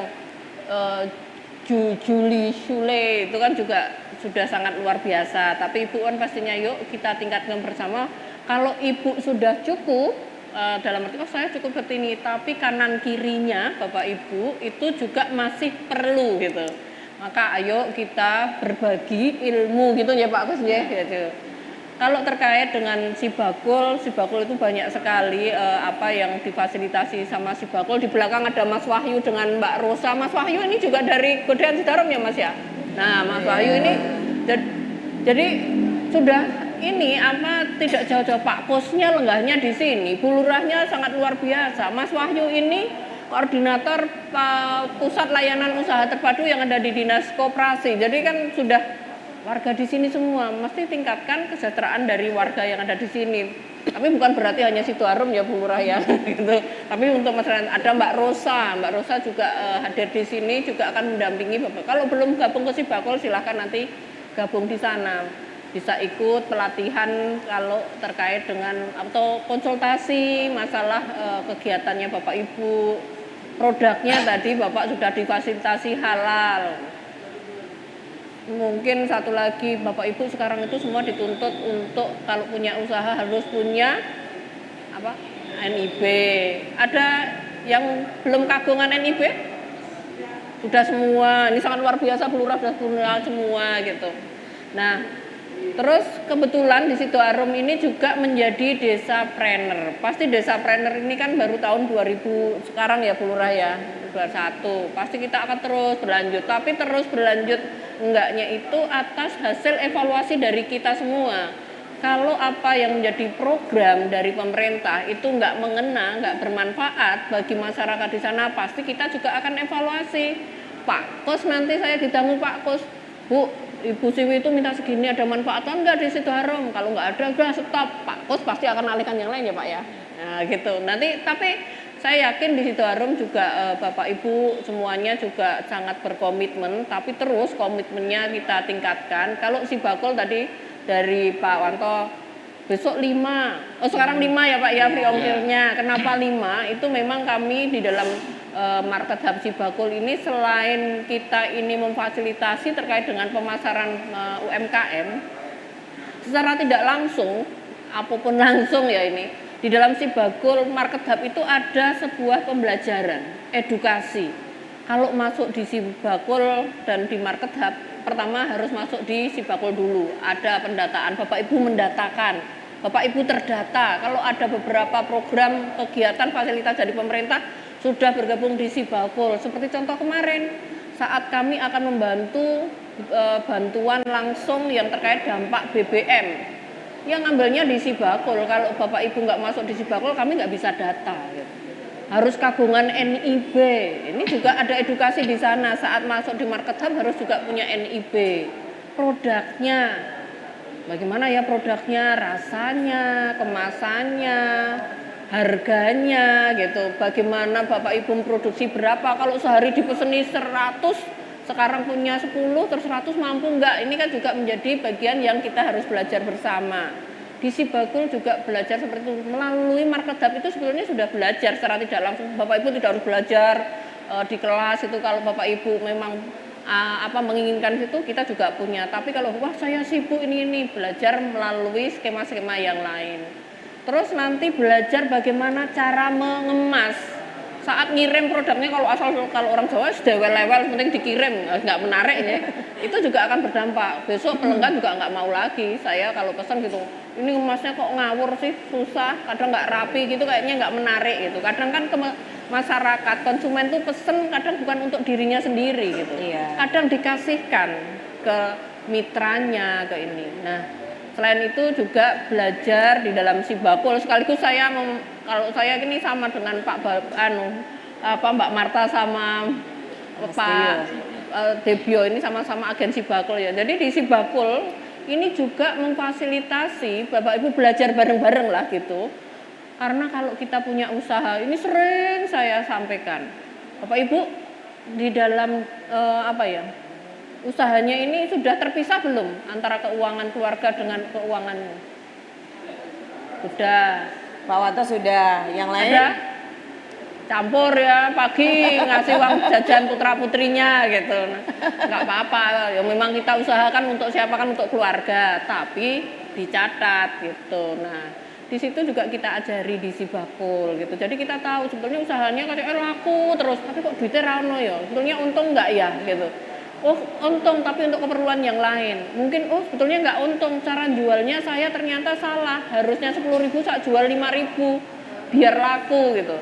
Juli Sule itu kan juga sudah sangat luar biasa. Tapi Ibu kan pastinya yuk kita tingkatkan bersama. Kalau Ibu sudah cukup dalam arti saya cukup seperti ini, tapi kanan kirinya Bapak Ibu itu juga masih perlu gitu. Maka ayo kita berbagi ilmu gitu ya Pak Kus ya gitu. Kalau terkait dengan Sibakul itu banyak sekali yang difasilitasi sama Sibakul. Di belakang ada Mas Wahyu dengan Mbak Rosa. Mas Wahyu ini juga dari Godean Sidarum ya Mas ya. Nah Mas Wahyu ini jadi sudah ini tidak jauh-jauh Pak Posnya lenggahnya di sini. Bu Lurahnya sangat luar biasa. Mas Wahyu ini koordinator pusat layanan usaha terpadu yang ada di Dinas Koperasi. Jadi kan sudah warga di sini semua, mesti tingkatkan kesejahteraan dari warga yang ada di sini. Tapi bukan berarti hanya Sidoarum ya Bu Lurah ya, gitu. Tapi untuk masyarakat ada Mbak Rosa juga hadir di sini juga akan mendampingi Bapak. Kalau belum gabung ke Sibakul silahkan nanti gabung di sana. Bisa ikut pelatihan kalau terkait dengan atau konsultasi masalah kegiatannya Bapak Ibu. Produknya tadi Bapak sudah difasilitasi halal. Mungkin satu lagi Bapak Ibu sekarang itu semua dituntut untuk kalau punya usaha harus punya NIB. Ada yang belum kagungan NIB? Sudah semua. Ini sangat luar biasa, Bu Lurah sudah punya semua gitu. Nah, terus kebetulan di Sidoarum ini juga menjadi desa planner. Pasti desa planner ini kan baru tahun 2000 sekarang ya Bu Lurah ya, 21. Pasti kita akan terus berlanjut, tapi terus berlanjut enggaknya itu atas hasil evaluasi dari kita semua. Kalau apa yang menjadi program dari pemerintah itu enggak mengena, enggak bermanfaat bagi masyarakat di sana, pasti kita juga akan evaluasi. Pak Kos nanti saya didamu Pak Kos, Bu, Ibu Siwi itu minta segini, ada manfaat enggak di Sidoarum? Kalau enggak ada, udah stop. Pak Kos pasti akan alihkan yang lain ya Pak ya. Nah gitu. Nanti tapi saya yakin di Sidoarum juga Bapak Ibu semuanya juga sangat berkomitmen, tapi terus komitmennya kita tingkatkan. Kalau Sibakul tadi dari Pak Wanto besok 5, sekarang 5 ya Pak ya free ongkirnya. Kenapa 5? Itu memang kami di dalam Market Hub Sibakul ini selain kita ini memfasilitasi terkait dengan pemasaran UMKM, secara tidak langsung, apapun langsung ya ini, di dalam Sibakul Market Hub itu ada sebuah pembelajaran, edukasi. Kalau masuk di Sibakul dan di Market Hub, pertama harus masuk di Sibakul dulu. Ada pendataan, Bapak Ibu mendatakan, Bapak Ibu terdata. Kalau ada beberapa program kegiatan fasilitas dari pemerintah sudah bergabung di Sibakul. Seperti contoh kemarin, saat kami akan membantu bantuan langsung yang terkait dampak BBM. Yang ngambilnya di Sibakul. Kalau Bapak Ibu nggak masuk di Sibakul, kami nggak bisa data. Gitu. Harus kagungan NIB. Ini juga ada edukasi di sana. Saat masuk di Market Hub harus juga punya NIB. Produknya, bagaimana ya produknya, rasanya, kemasannya, harganya, gitu. Bagaimana Bapak Ibu produksi berapa? Kalau sehari dipeseni 100 sekarang punya 10 terus 100 mampu enggak? Ini kan juga menjadi bagian yang kita harus belajar bersama. Di Sibakul juga belajar seperti itu. Melalui Market Hub itu sebetulnya sudah belajar secara tidak langsung. Bapak Ibu tidak harus belajar di kelas itu, kalau Bapak Ibu memang menginginkan itu, kita juga punya. Tapi kalau wah saya sibuk ini belajar melalui skema-skema yang lain. Terus nanti belajar bagaimana cara mengemas. Saat ngirim produknya, kalau orang Jawa sudah lewel penting dikirim, nggak menarik ya. Itu juga akan berdampak. Besok pelanggan juga nggak mau lagi. Saya kalau pesan gitu, ini ngemasnya kok ngawur sih, susah, kadang nggak rapi gitu, kayaknya nggak menarik gitu. Kadang kan masyarakat konsumen tuh pesen kadang bukan untuk dirinya sendiri gitu. Kadang dikasihkan ke mitranya, ke ini. Nah, selain itu juga belajar di dalam Sibakul. Sekaligus kalau saya ini sama dengan Mbak Marta sama Pak Debio ini sama-sama agen Sibakul ya. Jadi di Sibakul ini juga memfasilitasi Bapak Ibu belajar bareng-bareng lah gitu. Karena kalau kita punya usaha, ini sering saya sampaikan. Bapak Ibu di dalam usahanya ini sudah terpisah belum antara keuangan keluarga dengan keuanganmu? Sudah. Pak Wanto sudah, yang lain? Ada campur ya, pagi ngasih uang jajan putra-putrinya gitu. Nggak apa-apa, ya memang kita usahakan untuk siapa, kan untuk keluarga, tapi dicatat gitu. Nah, di situ juga kita ajari di Sibakul gitu. Jadi kita tahu sebetulnya usahanya kayak laku terus, tapi kok duitnya rano ya, sebetulnya untung nggak ya gitu. Oh untung tapi untuk keperluan yang lain. Mungkin sebetulnya nggak untung, cara jualnya saya ternyata salah. Harusnya 10.000 saya jual 5.000 biar laku gitu.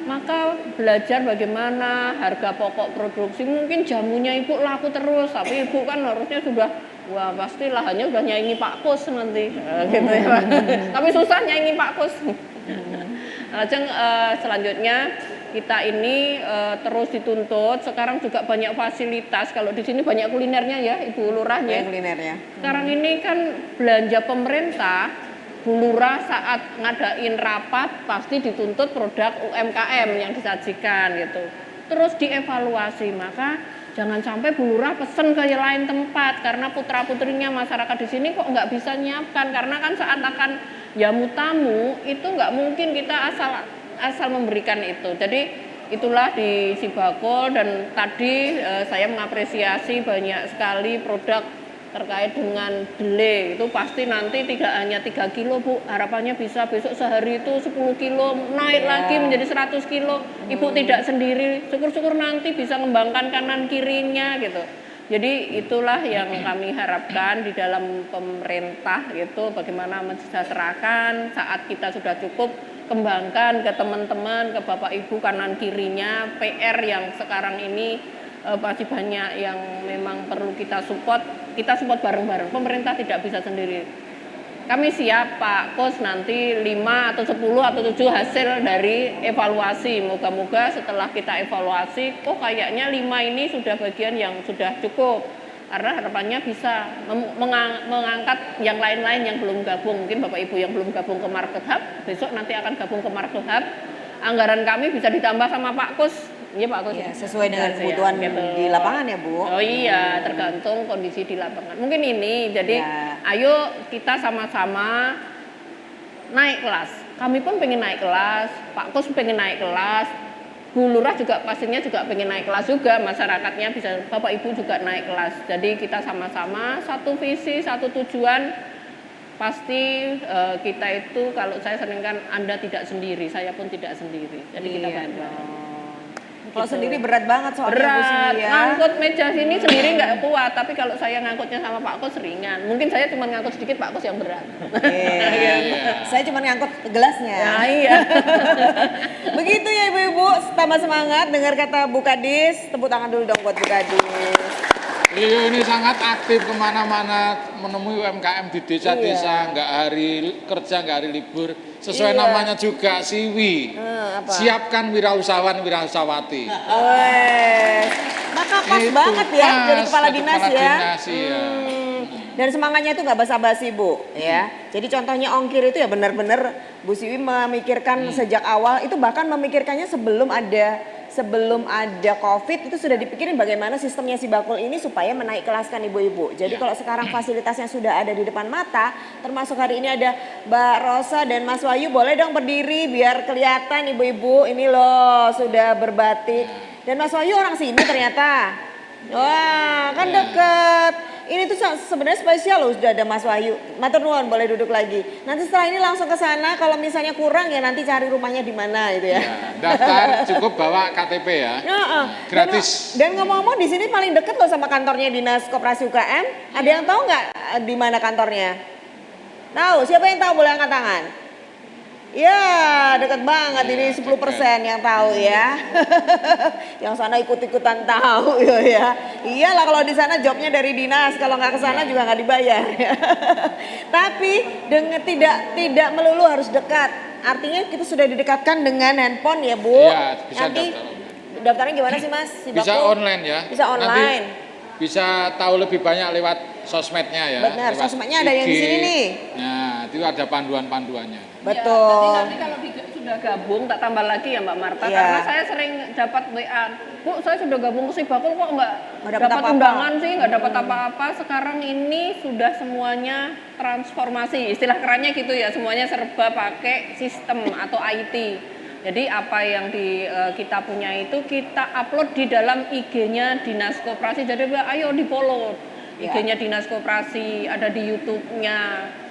Maka belajar bagaimana harga pokok produksi. Mungkin jamunya Ibu laku terus, tapi Ibu kan harusnya sudah, wah pasti lahannya udah nyaingi Pak Kus nanti gitu ya Pak. Tapi susah nyaingi Pak Kus. Selanjutnya kita ini terus dituntut. Sekarang juga banyak fasilitas. Kalau di sini banyak kulinernya ya, Ibu Lurahnya. Kulinernya. Sekarang ini kan belanja pemerintah, Bu Lurah saat ngadain rapat pasti dituntut produk UMKM yang disajikan gitu. Terus dievaluasi, maka jangan sampai Bu Lurah pesen ke lain tempat karena putra-putrinya masyarakat di sini kok nggak bisa nyiapkan. Karena kan saat akan jamu tamu itu nggak mungkin kita asal memberikan itu. Jadi itulah di Sibakul, dan tadi saya mengapresiasi banyak sekali produk terkait dengan delay. Itu pasti nanti tidak hanya 3 kilo Bu, harapannya bisa besok sehari itu 10 kilo naik lagi menjadi 100 kilo. Ibu tidak sendiri, syukur-syukur nanti bisa mengembangkan kanan kirinya gitu. Jadi itulah yang kami harapkan di dalam pemerintah gitu, bagaimana mensejahterakan saat kita sudah cukup, kembangkan ke teman-teman, ke Bapak Ibu kanan kirinya. PR yang sekarang ini masih banyak yang memang perlu kita support bareng-bareng. Pemerintah tidak bisa sendiri. Kami siap Pak Kus nanti 5 atau 10 atau 7 hasil dari evaluasi. Moga-moga setelah kita evaluasi, kayaknya 5 ini sudah bagian yang sudah cukup. Karena harapannya bisa mengangkat yang lain-lain yang belum gabung. Mungkin Bapak Ibu yang belum gabung ke Market Hub, besok nanti akan gabung ke Market Hub. Anggaran kami bisa ditambah sama Pak Kus. Iya Pak Kus. Ya, sesuai dengan kebutuhan gitu. Di lapangan ya Bu. Oh iya, tergantung kondisi di lapangan. Mungkin ini, jadi ayo kita sama-sama naik kelas. Kami pun pengen naik kelas, Pak Kus pengen naik kelas, Bu Lurah juga pastinya juga pengen naik kelas juga, masyarakatnya bisa, Bapak Ibu juga naik kelas. Jadi kita sama-sama satu visi, satu tujuan. Pasti kita itu, kalau saya sering kan, Anda tidak sendiri, saya pun tidak sendiri. Jadi kita bareng-bareng. Kalau sendiri berat banget soalnya Bu Sini ya. Ngangkut meja sini sendiri nggak kuat, tapi kalau saya ngangkutnya sama Pak Kus ringan. Mungkin saya cuma ngangkut sedikit, Pak Kus yang berat. Saya cuma ngangkut gelasnya. Nah, iya. Begitu ya Ibu-ibu, tambah semangat dengar kata Bu Kadis. Tepuk tangan dulu dong buat Bu Kadis. Beliau ini sangat aktif kemana-mana menemui UMKM di desa-desa, nggak hari kerja, nggak hari libur. Sesuai namanya juga Siwi. Siapkan wirausahawan wirausawati. Maka pas banget ya jadi kepala dinas ya. Iya. Dan semangatnya itu nggak basa-basi Bu ya. Jadi contohnya ongkir itu ya benar-benar Bu Siwi memikirkan sejak awal, itu bahkan memikirkannya sebelum ada sebelum ada COVID itu sudah dipikirin bagaimana sistemnya si bakul ini supaya menaik kelaskan ibu-ibu. Jadi kalau sekarang fasilitasnya sudah ada di depan mata, termasuk hari ini ada Mbak Rosa dan Mas Wahyu, boleh dong berdiri biar kelihatan ibu-ibu ini loh sudah berbatik. Dan Mas Wahyu orang sini ternyata. Wah, kan deket. Ini tuh sebenarnya spesial loh, sudah ada Mas Wahyu. Matur nuwun, boleh duduk lagi. Nanti setelah ini langsung ke sana, kalau misalnya kurang ya nanti cari rumahnya di mana gitu ya. Daftar cukup bawa KTP ya. Gratis. Dan ngomong-ngomong di sini paling deket loh sama kantornya Dinas Koperasi UKM. Ada yang tahu nggak di mana kantornya? Tahu? Siapa yang tahu boleh angkat tangan? Ya, deket banget ini 10% yang tahu ya. Yang sana ikut-ikutan tahu ya. Iyalah kalau di sana jobnya dari dinas, kalau nggak ke sana juga nggak dibayar. Tapi dengan tidak melulu harus dekat. Artinya kita sudah didekatkan dengan handphone ya, Bu. Iya, bisa nanti daftarnya gimana sih, Mas? Bisa online ya. Bisa online. Nanti bisa tahu lebih banyak lewat sosmednya ya. Benar, sosmednya ada yang di sini nih. Nah, itu ada panduan-panduannya. Betul. Ya, nanti kalau sudah gabung tak tambah lagi ya Mbak Marta, Iya. karena saya sering dapat WA, Bu saya sudah gabung ke Sibakul kok nggak dapat dapat apa-apa. undangan sih, nggak dapat apa-apa. Sekarang ini sudah semuanya transformasi, istilah kerennya gitu ya, semuanya serba pakai sistem atau IT. Jadi apa yang kita punya itu kita upload di dalam IG-nya Dinas Koperasi. Jadi ayo di follow IG-nya Dinas Koperasi, ada di YouTube-nya.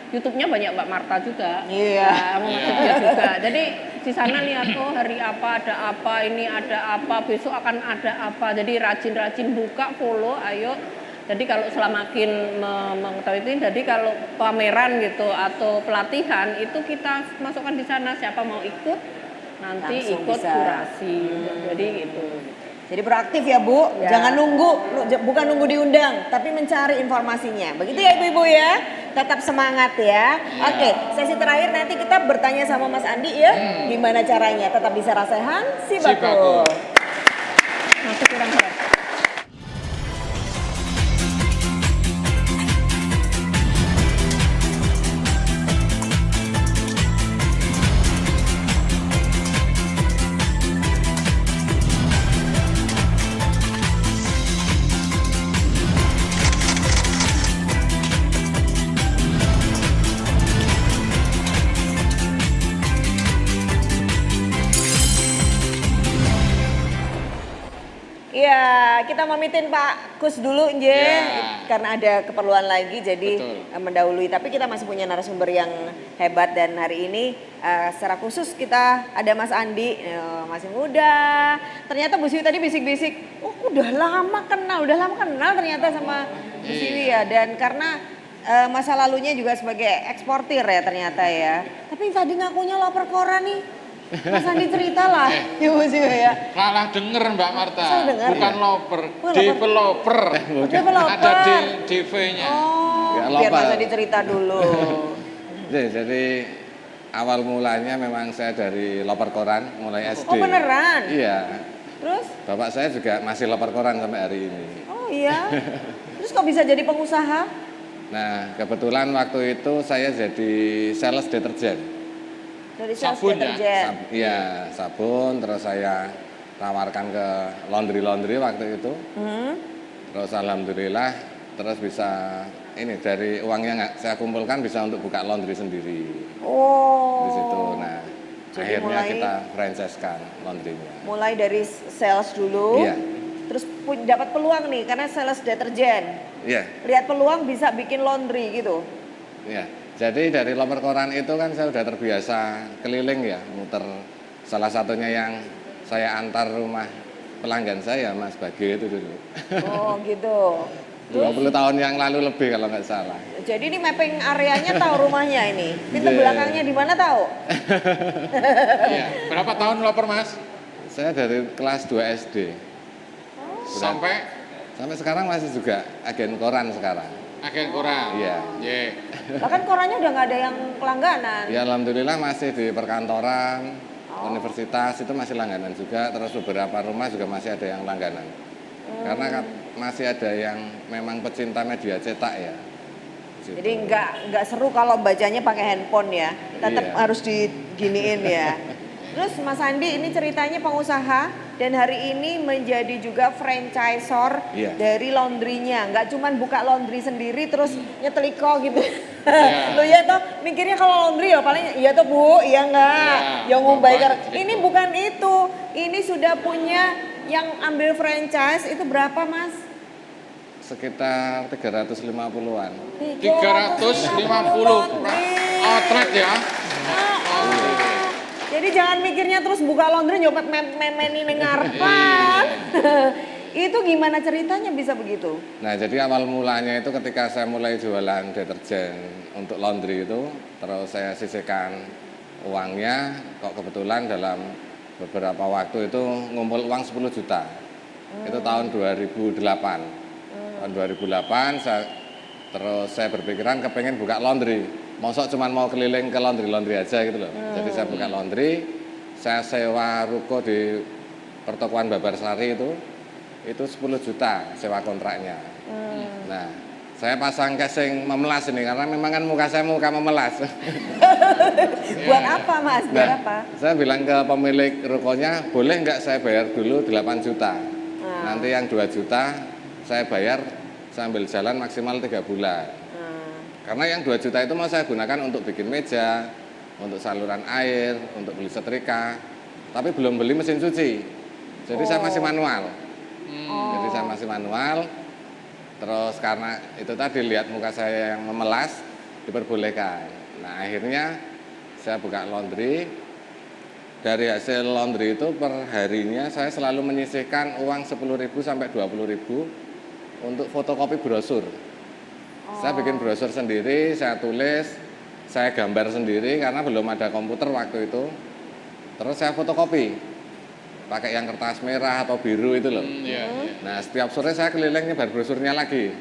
YouTube-nya banyak Mbak Marta juga. Iya. YouTube-nya juga. Jadi di sana lihat hari apa, ada apa, ini ada apa, besok akan ada apa. Jadi rajin-rajin buka, follow, ayo. Jadi kalau semakin mengetahui itu, jadi kalau pameran gitu atau pelatihan itu kita masukkan di sana, siapa mau ikut nanti langsung ikut bisa. kurasi. Jadi gitu. Jadi proaktif ya Bu, Ya. jangan nunggu, bukan nunggu diundang, tapi mencari informasinya. Begitu ya Ibu-Ibu ya, tetap semangat ya. Oke, sesi terakhir nanti kita bertanya sama Mas Andi ya, gimana caranya tetap bisa rasahan si bakul. Masuk kurang berat. Iya, kita memitin Pak Kus dulu karena ada keperluan lagi jadi mendahului. Tapi kita masih punya narasumber yang hebat dan hari ini secara khusus kita ada Mas Andi, masih muda. Ternyata Bu Siwi tadi bisik-bisik, oh udah lama kenal ternyata sama Bu Siwi ya. Dan karena masa lalunya juga sebagai eksportir ya ternyata ya. Tapi tadi ngakunya loper koran nih. Mas Andi cerita lah, ya Bu Siwi ya. Malah denger Mbak Marta, Saya dengar. bukan loper, developer. Developer. Ada DV-nya. Oh, biar Mas Andi cerita dulu. Jadi awal mulanya memang saya dari loper koran, mulai SD. Oh beneran? Iya. Terus? Bapak saya juga masih loper koran sampai hari ini. Oh iya? Terus kok bisa jadi pengusaha? Nah, kebetulan waktu itu saya jadi sales deterjen. Dari sales Sabun ya? deterjen. Iya, sabun, terus saya tawarkan ke laundry waktu itu. Terus alhamdulillah, terus bisa ini dari uangnya saya kumpulkan bisa untuk buka laundry sendiri. Oh. Di situ. Nah, Jadi akhirnya mulai- kita franchise-kan laundry-nya. Mulai dari sales dulu. Iya. Terus dapat peluang nih karena sales deterjen. Iya. Lihat peluang bisa bikin laundry gitu. Iya. Jadi dari loper koran itu kan saya sudah terbiasa keliling ya, muter. Salah satunya yang saya antar rumah pelanggan saya, Mas Bagi itu dulu. Oh gitu. 20 tahun yang lalu lebih kalau nggak salah. Jadi ini mapping areanya tahu rumahnya ini. Pintu Iya. belakangnya di mana tahu? Iya. Berapa tahun loper Mas? Saya dari kelas 2 SD. Sampai sekarang masih juga agen koran sekarang. agen koran. Iya. Bahkan korannya udah nggak ada yang pelangganan. Ya alhamdulillah masih di perkantoran, universitas itu masih langganan juga. Terus beberapa rumah juga masih ada yang langganan. Karena kan masih ada yang memang pecinta media cetak ya. Jadi nggak seru kalau bacanya pakai handphone ya. Tetap Iya. harus diginiin ya. Terus Mas Andi ini ceritanya pengusaha dan hari ini menjadi juga franchisor dari laundrynya. Nggak cuman buka laundry sendiri terus nyeteliko gitu. Lo ya toh mikirnya kalau laundry ya paling iya toh Bu, iya enggak? Yang membayar. Ini bukan itu. Ini sudah punya yang ambil franchise itu berapa Mas? Sekitar 350-an. 350 outlet ya. Jadi jangan mikirnya terus buka laundry nyopet memeni nengarpan. Itu gimana ceritanya bisa begitu? Nah, jadi awal mulanya itu ketika saya mulai jualan deterjen untuk laundry itu, terus saya sisihkan uangnya, kok kebetulan dalam beberapa waktu itu ngumpul uang 10 juta. Itu tahun 2008. Tahun 2008 saya berpikiran kepengen buka laundry. Mosok cuman mau keliling ke laundry aja gitu loh. Jadi saya buka laundry, saya sewa ruko di pertokoan Babarsari itu 10 juta sewa kontraknya. Nah, saya pasang casing memelas ini karena memang kan muka saya muka memelas. Buat apa Mas? Biar apa? Saya bilang ke pemilik rukonya, boleh nggak saya bayar dulu 8 juta. Nanti yang 2 juta saya bayar sambil jalan maksimal 3 bulan. Karena yang 2 juta itu mau saya gunakan untuk bikin meja, untuk saluran air, untuk beli setrika. Tapi belum beli mesin cuci. Jadi saya masih manual. Jadi saya masih manual. Terus karena itu tadi lihat muka saya yang memelas, diperbolehkan. Nah akhirnya saya buka laundry. Dari hasil laundry itu per harinya saya selalu menyisihkan uang 10.000 sampai 20.000 untuk fotokopi brosur. Saya bikin brosur sendiri, saya tulis, saya gambar sendiri karena belum ada komputer waktu itu. Terus saya fotokopi, pakai yang kertas merah atau biru itu loh. Nah setiap sore saya keliling nyebar brosurnya lagi.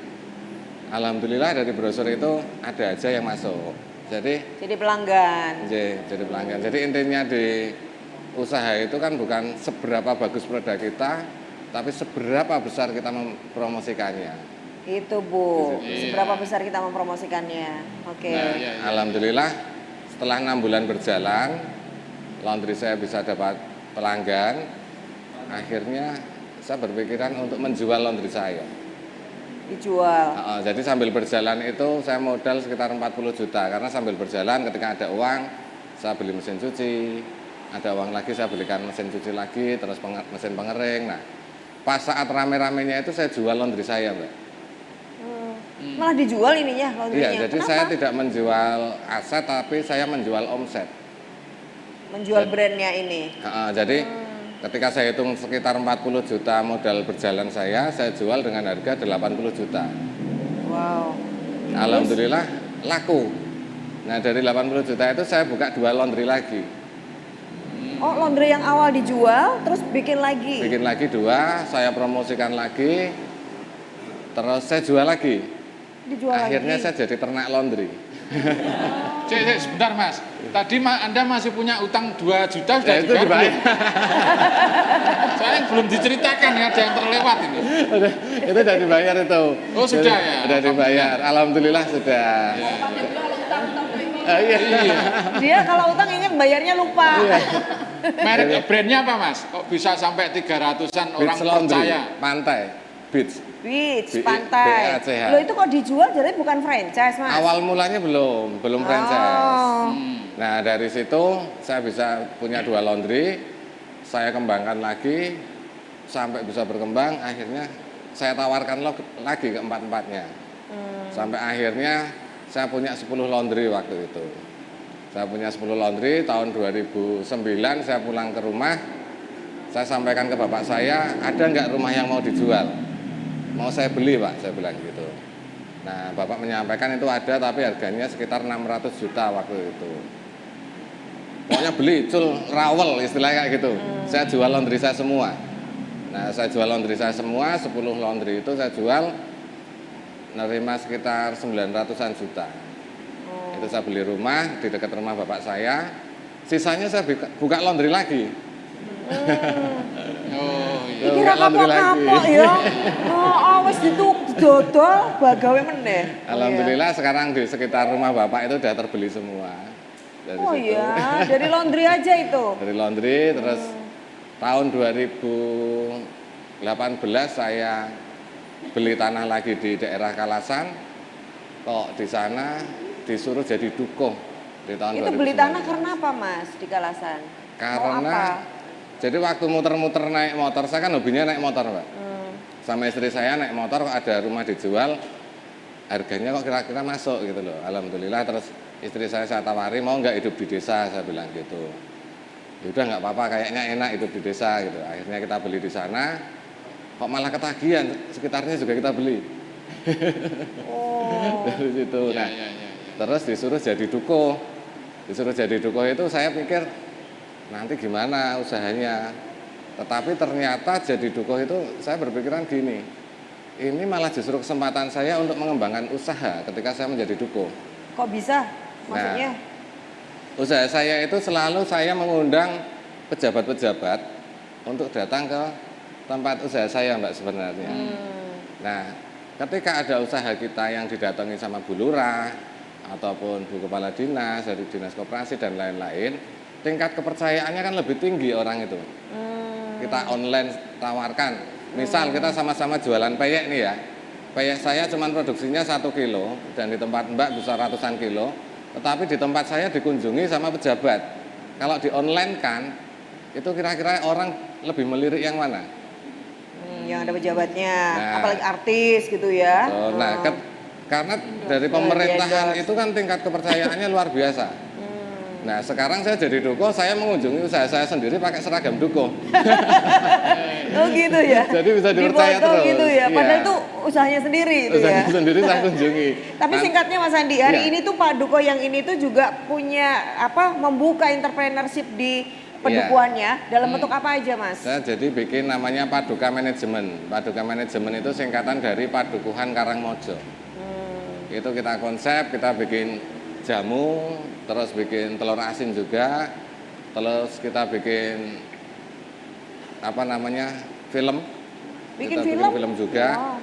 Alhamdulillah dari brosur itu ada aja yang masuk. Jadi pelanggan. Jadi pelanggan. Jadi intinya di usaha itu kan bukan seberapa bagus produk kita, tapi seberapa besar kita mempromosikannya. Itu Bu, seberapa besar kita mempromosikannya. Oke. Nah, alhamdulillah setelah 6 bulan berjalan, laundry saya bisa dapat pelanggan. Akhirnya saya berpikiran untuk menjual laundry saya. Dijual. Jadi sambil berjalan itu saya modal sekitar 40 juta. Karena sambil berjalan ketika ada uang, saya beli mesin cuci. Ada uang lagi saya belikan mesin cuci lagi, terus mesin pengering. Nah, pas saat rame-ramenya itu saya jual laundry saya Mbak. Malah dijual ininya laundrynya. Iya, jadi saya tidak menjual aset tapi saya menjual omset. Menjual brandnya ini. Jadi ketika saya hitung sekitar 40 juta modal berjalan saya jual dengan harga 80 juta. Wow. Alhamdulillah laku. Nah dari 80 juta itu saya buka 2 laundry lagi. Oh laundry yang awal dijual terus bikin lagi? Bikin lagi 2, saya promosikan lagi, terus saya jual lagi. Dijual akhirnya lagi. Saya jadi ternak laundry. Cek, sebentar Mas. Tadi Anda masih punya utang 2 juta sudah itu dibayar. Saya belum diceritakan ya, ada yang terlewat ini. Itu sudah dibayar itu. Oh sudah ya? Sudah dibayar, alhamdulillah sudah. Iya. Dia kalau utang ingat bayarnya lupa. Merek brandnya apa Mas? Kok bisa sampai 300-an orang percaya? Pantai, Beach. Beach, pantai. BACH. Loh itu kok dijual jadi bukan franchise Mas? Awal mulanya belum franchise. Nah dari situ saya bisa punya 2 laundry, saya kembangkan lagi sampai bisa berkembang. Akhirnya saya tawarkan lagi ke 4-empatnya. Sampai akhirnya saya punya 10 laundry waktu itu. Saya punya 10 laundry, tahun 2009 saya pulang ke rumah. Saya sampaikan ke bapak saya, ada nggak rumah yang mau dijual? Mau saya beli Pak, saya bilang gitu. Nah bapak menyampaikan itu ada tapi harganya sekitar 600 juta waktu itu. Pokoknya beli, cul, rawel istilahnya kayak gitu. Saya jual laundry saya semua. Nah saya jual laundry saya semua, 10 laundry itu saya jual nerima sekitar 900-an juta. Itu saya beli rumah di dekat rumah bapak saya. Sisanya saya buka laundry lagi. Kira kapok-kapok ya. Wis didodol bagawe meneh. Alhamdulillah sekarang di sekitar rumah bapak itu udah terbeli semua. Dari situ. Iya, dari laundry aja itu. Dari laundry terus tahun 2018 saya beli tanah lagi di daerah Kalasan, kok di sana disuruh jadi dukuh di tahun Itu 2019. beli tanah karena apa Mas di Kalasan? Karena jadi waktu muter-muter naik motor, saya kan hobinya naik motor Mbak. Sama istri saya naik motor, kok ada rumah dijual, harganya kok kira-kira masuk gitu loh. Alhamdulillah, terus istri saya tawari mau nggak hidup di desa, saya bilang gitu. Ya udah nggak apa-apa, kayaknya enak hidup di desa gitu. Akhirnya kita beli di sana, kok malah ketagihan, sekitarnya juga kita beli. Dari situ. Nah, terus disuruh jadi dukuh. Disuruh jadi dukuh itu saya pikir nanti gimana usahanya. Tetapi ternyata jadi dukuh itu saya berpikiran gini, ini malah justru kesempatan saya untuk mengembangkan usaha ketika saya menjadi dukuh. Kok bisa? Maksudnya? Usaha saya itu selalu saya mengundang pejabat-pejabat untuk datang ke tempat usaha saya Mbak sebenarnya. Nah, ketika ada usaha kita yang didatangi sama Bu Lurah ataupun Bu Kepala Dinas dari Dinas Koperasi dan lain-lain, tingkat kepercayaannya kan lebih tinggi orang itu. Kita online tawarkan, misal kita sama-sama jualan peyek nih ya, peyek saya cuma produksinya 1 kilo dan di tempat Mbak bisa ratusan kilo, tetapi di tempat saya dikunjungi sama pejabat. Kalau di online kan, itu kira-kira orang lebih melirik yang mana? Yang ada pejabatnya, apalagi artis gitu ya. Nah, karena dari pemerintahan itu kan tingkat kepercayaannya luar biasa. Nah, sekarang saya jadi dukuh, saya mengunjungi usaha saya sendiri pakai seragam dukuh. Oh gitu ya. Jadi bisa dipercaya terus. Gitu ya. Padahal itu usahanya sendiri itu usahanya sendiri saya kunjungi. Tapi singkatnya Mas Andi, hari ini tuh Pak Dukuh yang ini tuh juga punya membuka entrepreneurship di pedukuhannya dalam bentuk apa aja Mas? Saya jadi bikin namanya Paduka Manajemen. Paduka Manajemen itu singkatan dari Padukuhan Karangmojo. Itu kita konsep, kita bikin jamu, terus bikin telur asin juga, terus kita bikin film. Bikin film juga. Wow.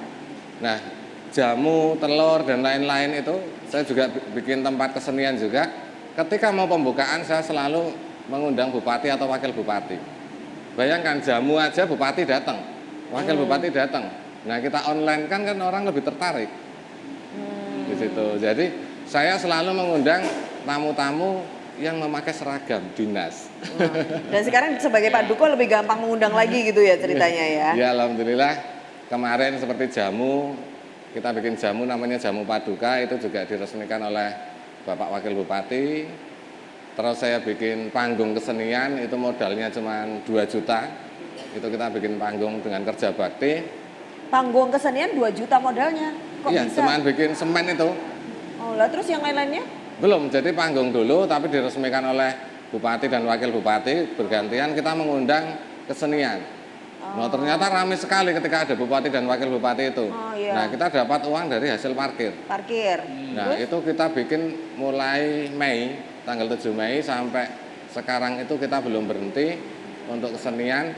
Nah, jamu, telur dan lain-lain itu saya juga bikin tempat kesenian juga. Ketika mau pembukaan saya selalu mengundang bupati atau wakil bupati. Bayangkan jamu aja bupati datang, wakil bupati datang. Nah, kita online kan orang lebih tertarik. Di situ. Jadi saya selalu mengundang tamu-tamu yang memakai seragam dinas. Dan sekarang sebagai Pak Dukuh lebih gampang mengundang lagi gitu ya ceritanya ya? Ya alhamdulillah, kemarin seperti jamu, kita bikin jamu namanya jamu Paduka, itu juga diresmikan oleh Bapak Wakil Bupati. Terus saya bikin panggung kesenian, itu modalnya cuma 2 juta. Itu kita bikin panggung dengan kerja bakti. Panggung kesenian 2 juta modalnya? Kok iya, bisa? cuma bikin semen itu. Oh lah, terus yang lain-lainnya? Belum, jadi panggung dulu tapi diresmikan oleh Bupati dan Wakil Bupati, bergantian kita mengundang kesenian. Nah ternyata ramai sekali ketika ada Bupati dan Wakil Bupati itu. Nah kita dapat uang dari hasil parkir. Nah terus? Itu kita bikin mulai Mei, tanggal 7 Mei sampai sekarang itu kita belum berhenti untuk kesenian.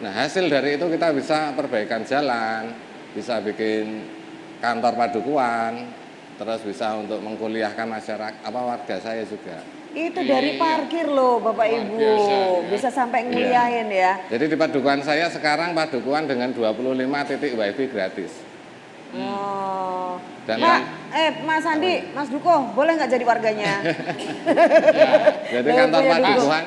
Nah hasil dari itu kita bisa perbaikan jalan, bisa bikin kantor padukuan, terus bisa untuk mengkuliahkan masyarakat warga saya juga. Itu dari parkir loh Bapak Ibu, bisa sampai nguliahin ya. Jadi di padukuan saya sekarang padukuan dengan 25 titik wifi gratis. Dan Mas Andi, Mas Dukuh, boleh nggak jadi warganya? Jadi kantor padukuhan,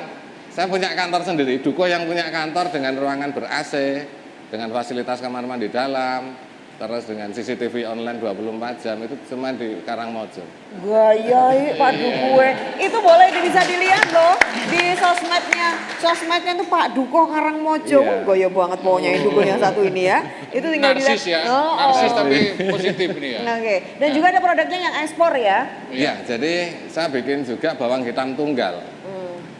saya punya kantor sendiri. Dukuh yang punya kantor dengan ruangan ber-AC, dengan fasilitas kamar mandi dalam, terus dengan CCTV online 24 jam, itu cuma di Karangmojo. Gaya Pak Dukuh, itu boleh bisa dilihat loh di sosmednya tuh Pak Dukuh Karangmojo. Gaya banget pokoknya Dukuh yang satu ini ya. Itu tinggal dilihat. Narsis ya, narsis tapi positif nih ya. Oke. Dan juga ada produknya yang ekspor ya. Iya, jadi saya bikin juga bawang hitam tunggal.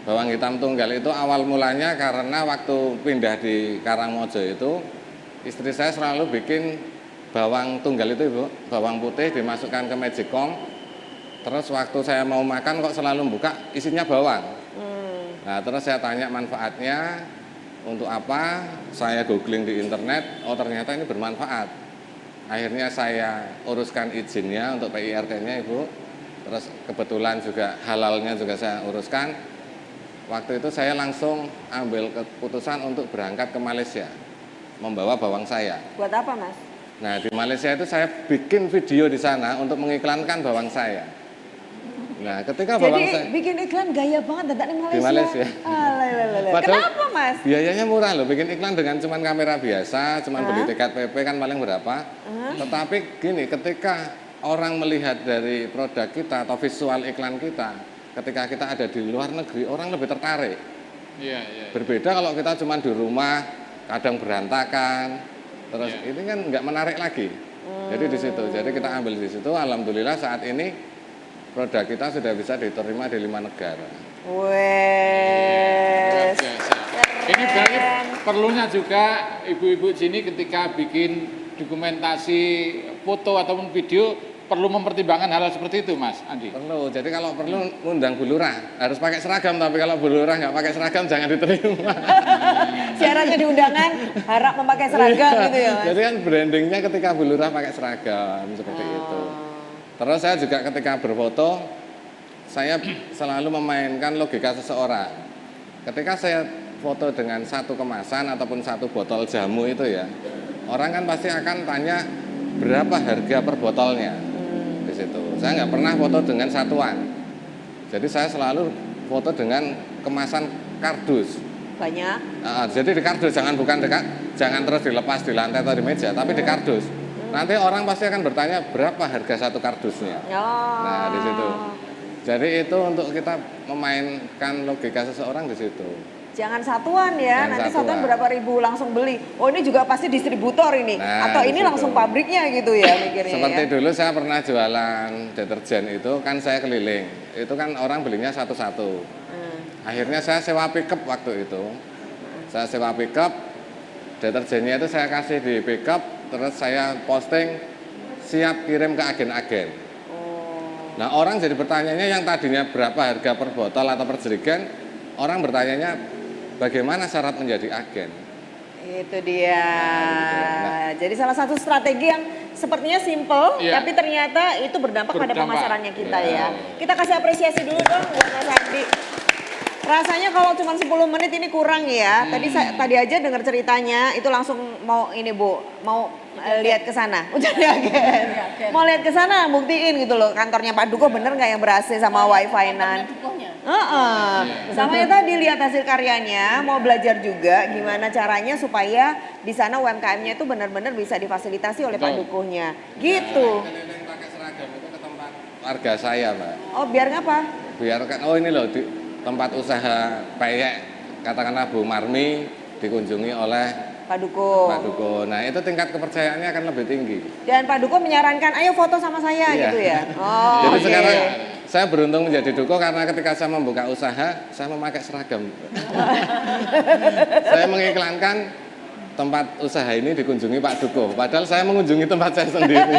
Bawang hitam tunggal itu awal mulanya karena waktu pindah di Karangmojo itu istri saya selalu bikin bawang tunggal itu Ibu, bawang putih dimasukkan ke magicom. Terus waktu saya mau makan kok selalu buka isinya bawang. Nah terus saya tanya manfaatnya untuk apa, saya googling di internet, oh ternyata ini bermanfaat. Akhirnya saya uruskan izinnya untuk PIRT-nya Ibu. Terus kebetulan juga halalnya juga saya uruskan. waktu itu saya langsung ambil keputusan untuk berangkat ke Malaysia, membawa bawang saya. Buat apa, Mas? Nah, di Malaysia itu saya bikin video di sana untuk mengiklankan bawang saya. Nah, ketika bawang saya... Jadi bikin iklan gaya banget datang di Malaysia. Di Malaysia. Kenapa, Mas? Biayanya murah loh, bikin iklan dengan cuman kamera biasa, cuman beli tiket PP kan paling berapa. Tetapi gini, ketika orang melihat dari produk kita atau visual iklan kita, ketika kita ada di luar negeri, orang lebih tertarik. Berbeda kalau kita cuma di rumah, kadang berantakan, terus ini kan nggak menarik lagi. Jadi di situ, jadi kita ambil di situ. Alhamdulillah saat ini produk kita sudah bisa diterima di 5 negara. Wes. Ini berarti perlunya juga ibu-ibu sini ketika bikin dokumentasi foto ataupun video perlu mempertimbangkan hal seperti itu, Mas Andi. Perlu. Jadi kalau perlu undang Bu Lurah, harus pakai seragam. Tapi kalau Bu Lurah nggak pakai seragam jangan diterima. Syaratnya di undangan harap memakai seragam gitu ya, Mas. Jadi kan brandingnya ketika Bu Lurah pakai seragam seperti itu. Terus saya juga ketika berfoto, saya selalu memainkan logika seseorang. Ketika saya foto dengan satu kemasan ataupun satu botol jamu itu ya, orang kan pasti akan tanya berapa harga per botolnya. Di situ. Saya nggak pernah foto dengan satuan. Jadi saya selalu foto dengan kemasan kardus. Banyak. Jadi di kardus, jangan terus dilepas di lantai atau di meja, tapi di kardus. Nanti orang pasti akan bertanya berapa harga satu kardusnya. Nah, di situ. Jadi itu untuk kita memainkan logika seseorang di situ. Jangan satuan ya, nanti satuan berapa ribu langsung beli. Oh ini juga pasti distributor ini, atau ini langsung pabriknya gitu ya mikirnya. Seperti dulu saya pernah jualan deterjen itu kan saya keliling, itu kan orang belinya satu-satu. Akhirnya saya sewa pickup waktu itu, saya sewa pickup, deterjennya itu saya kasih di pickup, terus saya posting siap kirim ke agen-agen. Nah orang jadi bertanyanya yang tadinya berapa harga per botol atau per jerigen, orang bertanyanya bagaimana syarat menjadi agen. Itu dia. Nah, jadi salah satu strategi yang sepertinya simple, tapi ternyata itu berdampak pada pemasarannya kita ya. Kita kasih apresiasi dulu dong buat Mas Andi. Rasanya kalau cuma 10 menit ini kurang ya. Tadi aja dengar ceritanya itu langsung mau ini Bu, mau lihat ke sana. Udah agen. Mau lihat ke sana buktiin gitu loh kantornya Pak Duko bener nggak yang berhasil sama wifi-nan. Sama ya tadi lihat hasil karyanya, mau belajar juga gimana caranya supaya di sana UMKM-nya itu benar-benar bisa difasilitasi oleh Pak Dukuhnya. Gitu. Pakai seragam itu ke tempat warga saya, Mbak. Oh, biar ngapa? Biar kan ini loh di tempat usaha peyek katakanlah Bu Marmi dikunjungi oleh Pak Duko. Nah itu tingkat kepercayaannya akan lebih tinggi. Dan Pak Duko menyarankan ayo foto sama saya gitu ya. Jadi sekarang saya beruntung menjadi Duko karena ketika saya membuka usaha saya memakai seragam. Saya mengiklankan tempat usaha ini dikunjungi Pak Duko. Padahal saya mengunjungi tempat saya sendiri.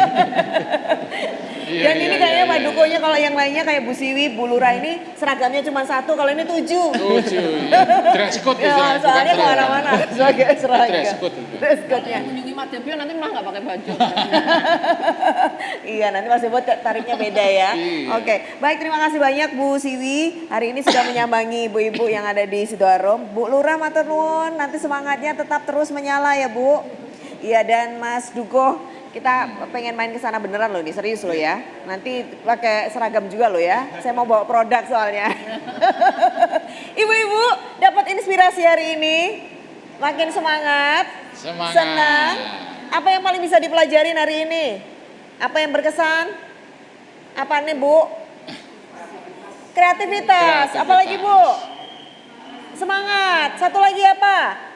Dan ini kayaknya Pak Dukonya kalau yang lainnya kayak Bu Siwi, Bu Lurah ini seragamnya cuma 1, kalau ini 7. 7, dress code ya, soalnya kemana-mana sebagai seragam. Dress code-nya. Mengunjungi Mas Debio nanti malah nggak pakai baju. Iya, nanti Mas Debio tarifnya beda ya. Oke, baik terima kasih banyak Bu Siwi. Hari ini sudah menyambangi ibu-ibu yang ada di Sidoarom. Bu Lurah matur nuwun, nanti semangatnya tetap terus menyala ya Bu. Iya dan Mas Duko. Kita pengen main ke sana beneran loh nih, serius loh ya. Nanti pakai seragam juga loh ya. Saya mau bawa produk soalnya. Ibu-ibu dapat inspirasi hari ini. Makin semangat. Senang. Apa yang paling bisa dipelajarin hari ini? Apa yang berkesan? Apa nih Bu? Kreativitas. Apa lagi Bu? Semangat. Satu lagi apa?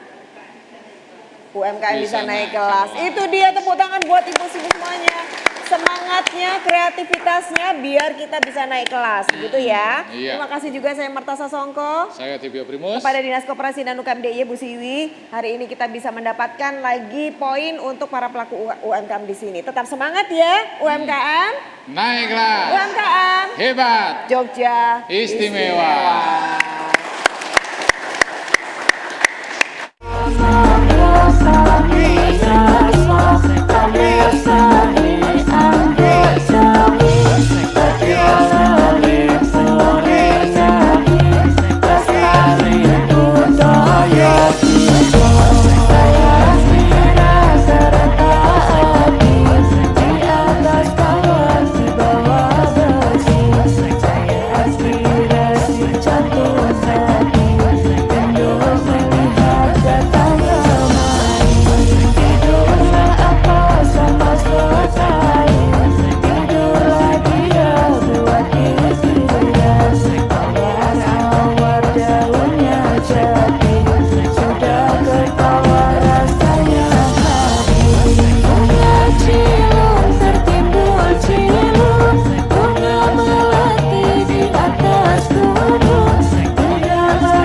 UMKM bisa naik kelas. Itu dia tepuk tangan buat ibu-ibu semuanya. Semangatnya, kreativitasnya biar kita bisa naik kelas gitu ya. Terima kasih juga saya Marta Sasongko. Saya Tibio Primus. Kepada Dinas Koperasi dan UKM DIY Bu Siwi. Hari ini kita bisa mendapatkan lagi poin untuk para pelaku UMKM di sini. Tetap semangat ya UMKM. Naik kelas. UMKM. Hebat. Jogja. Istimewa. Bunga melati di atas gunung, bunga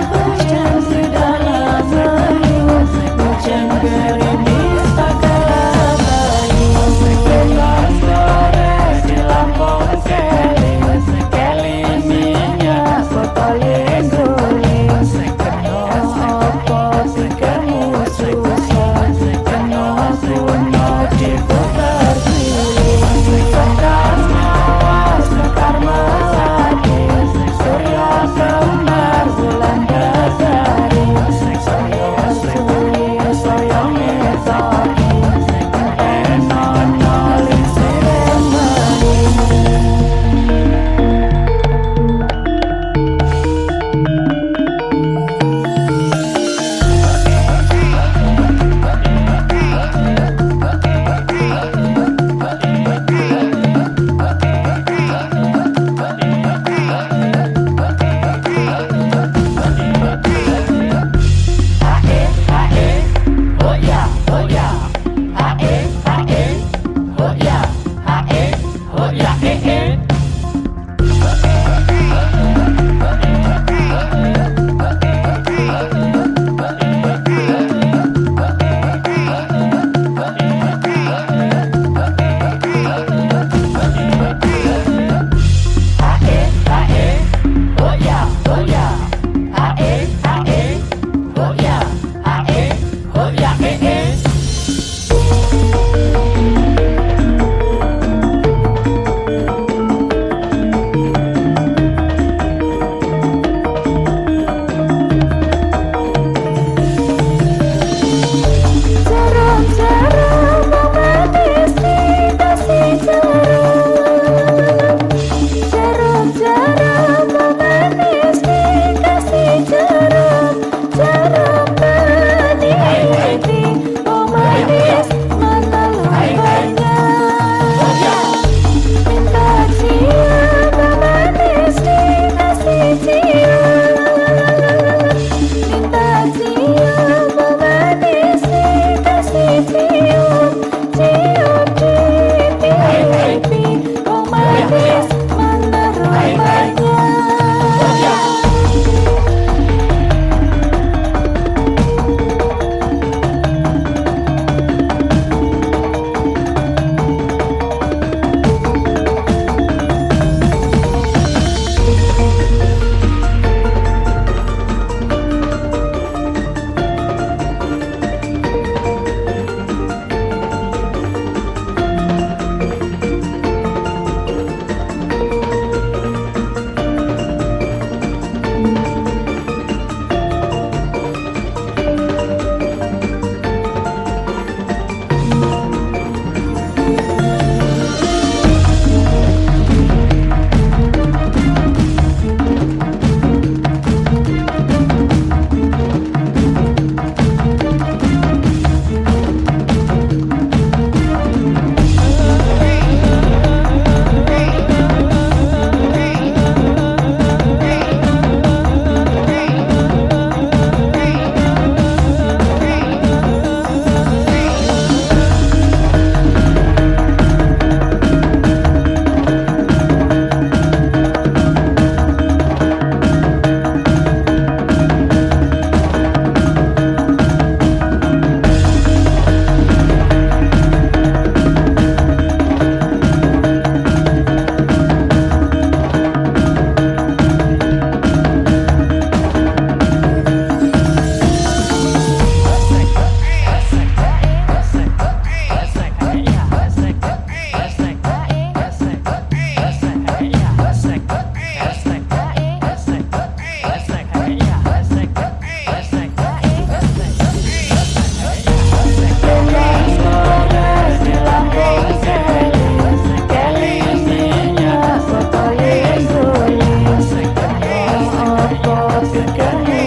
regane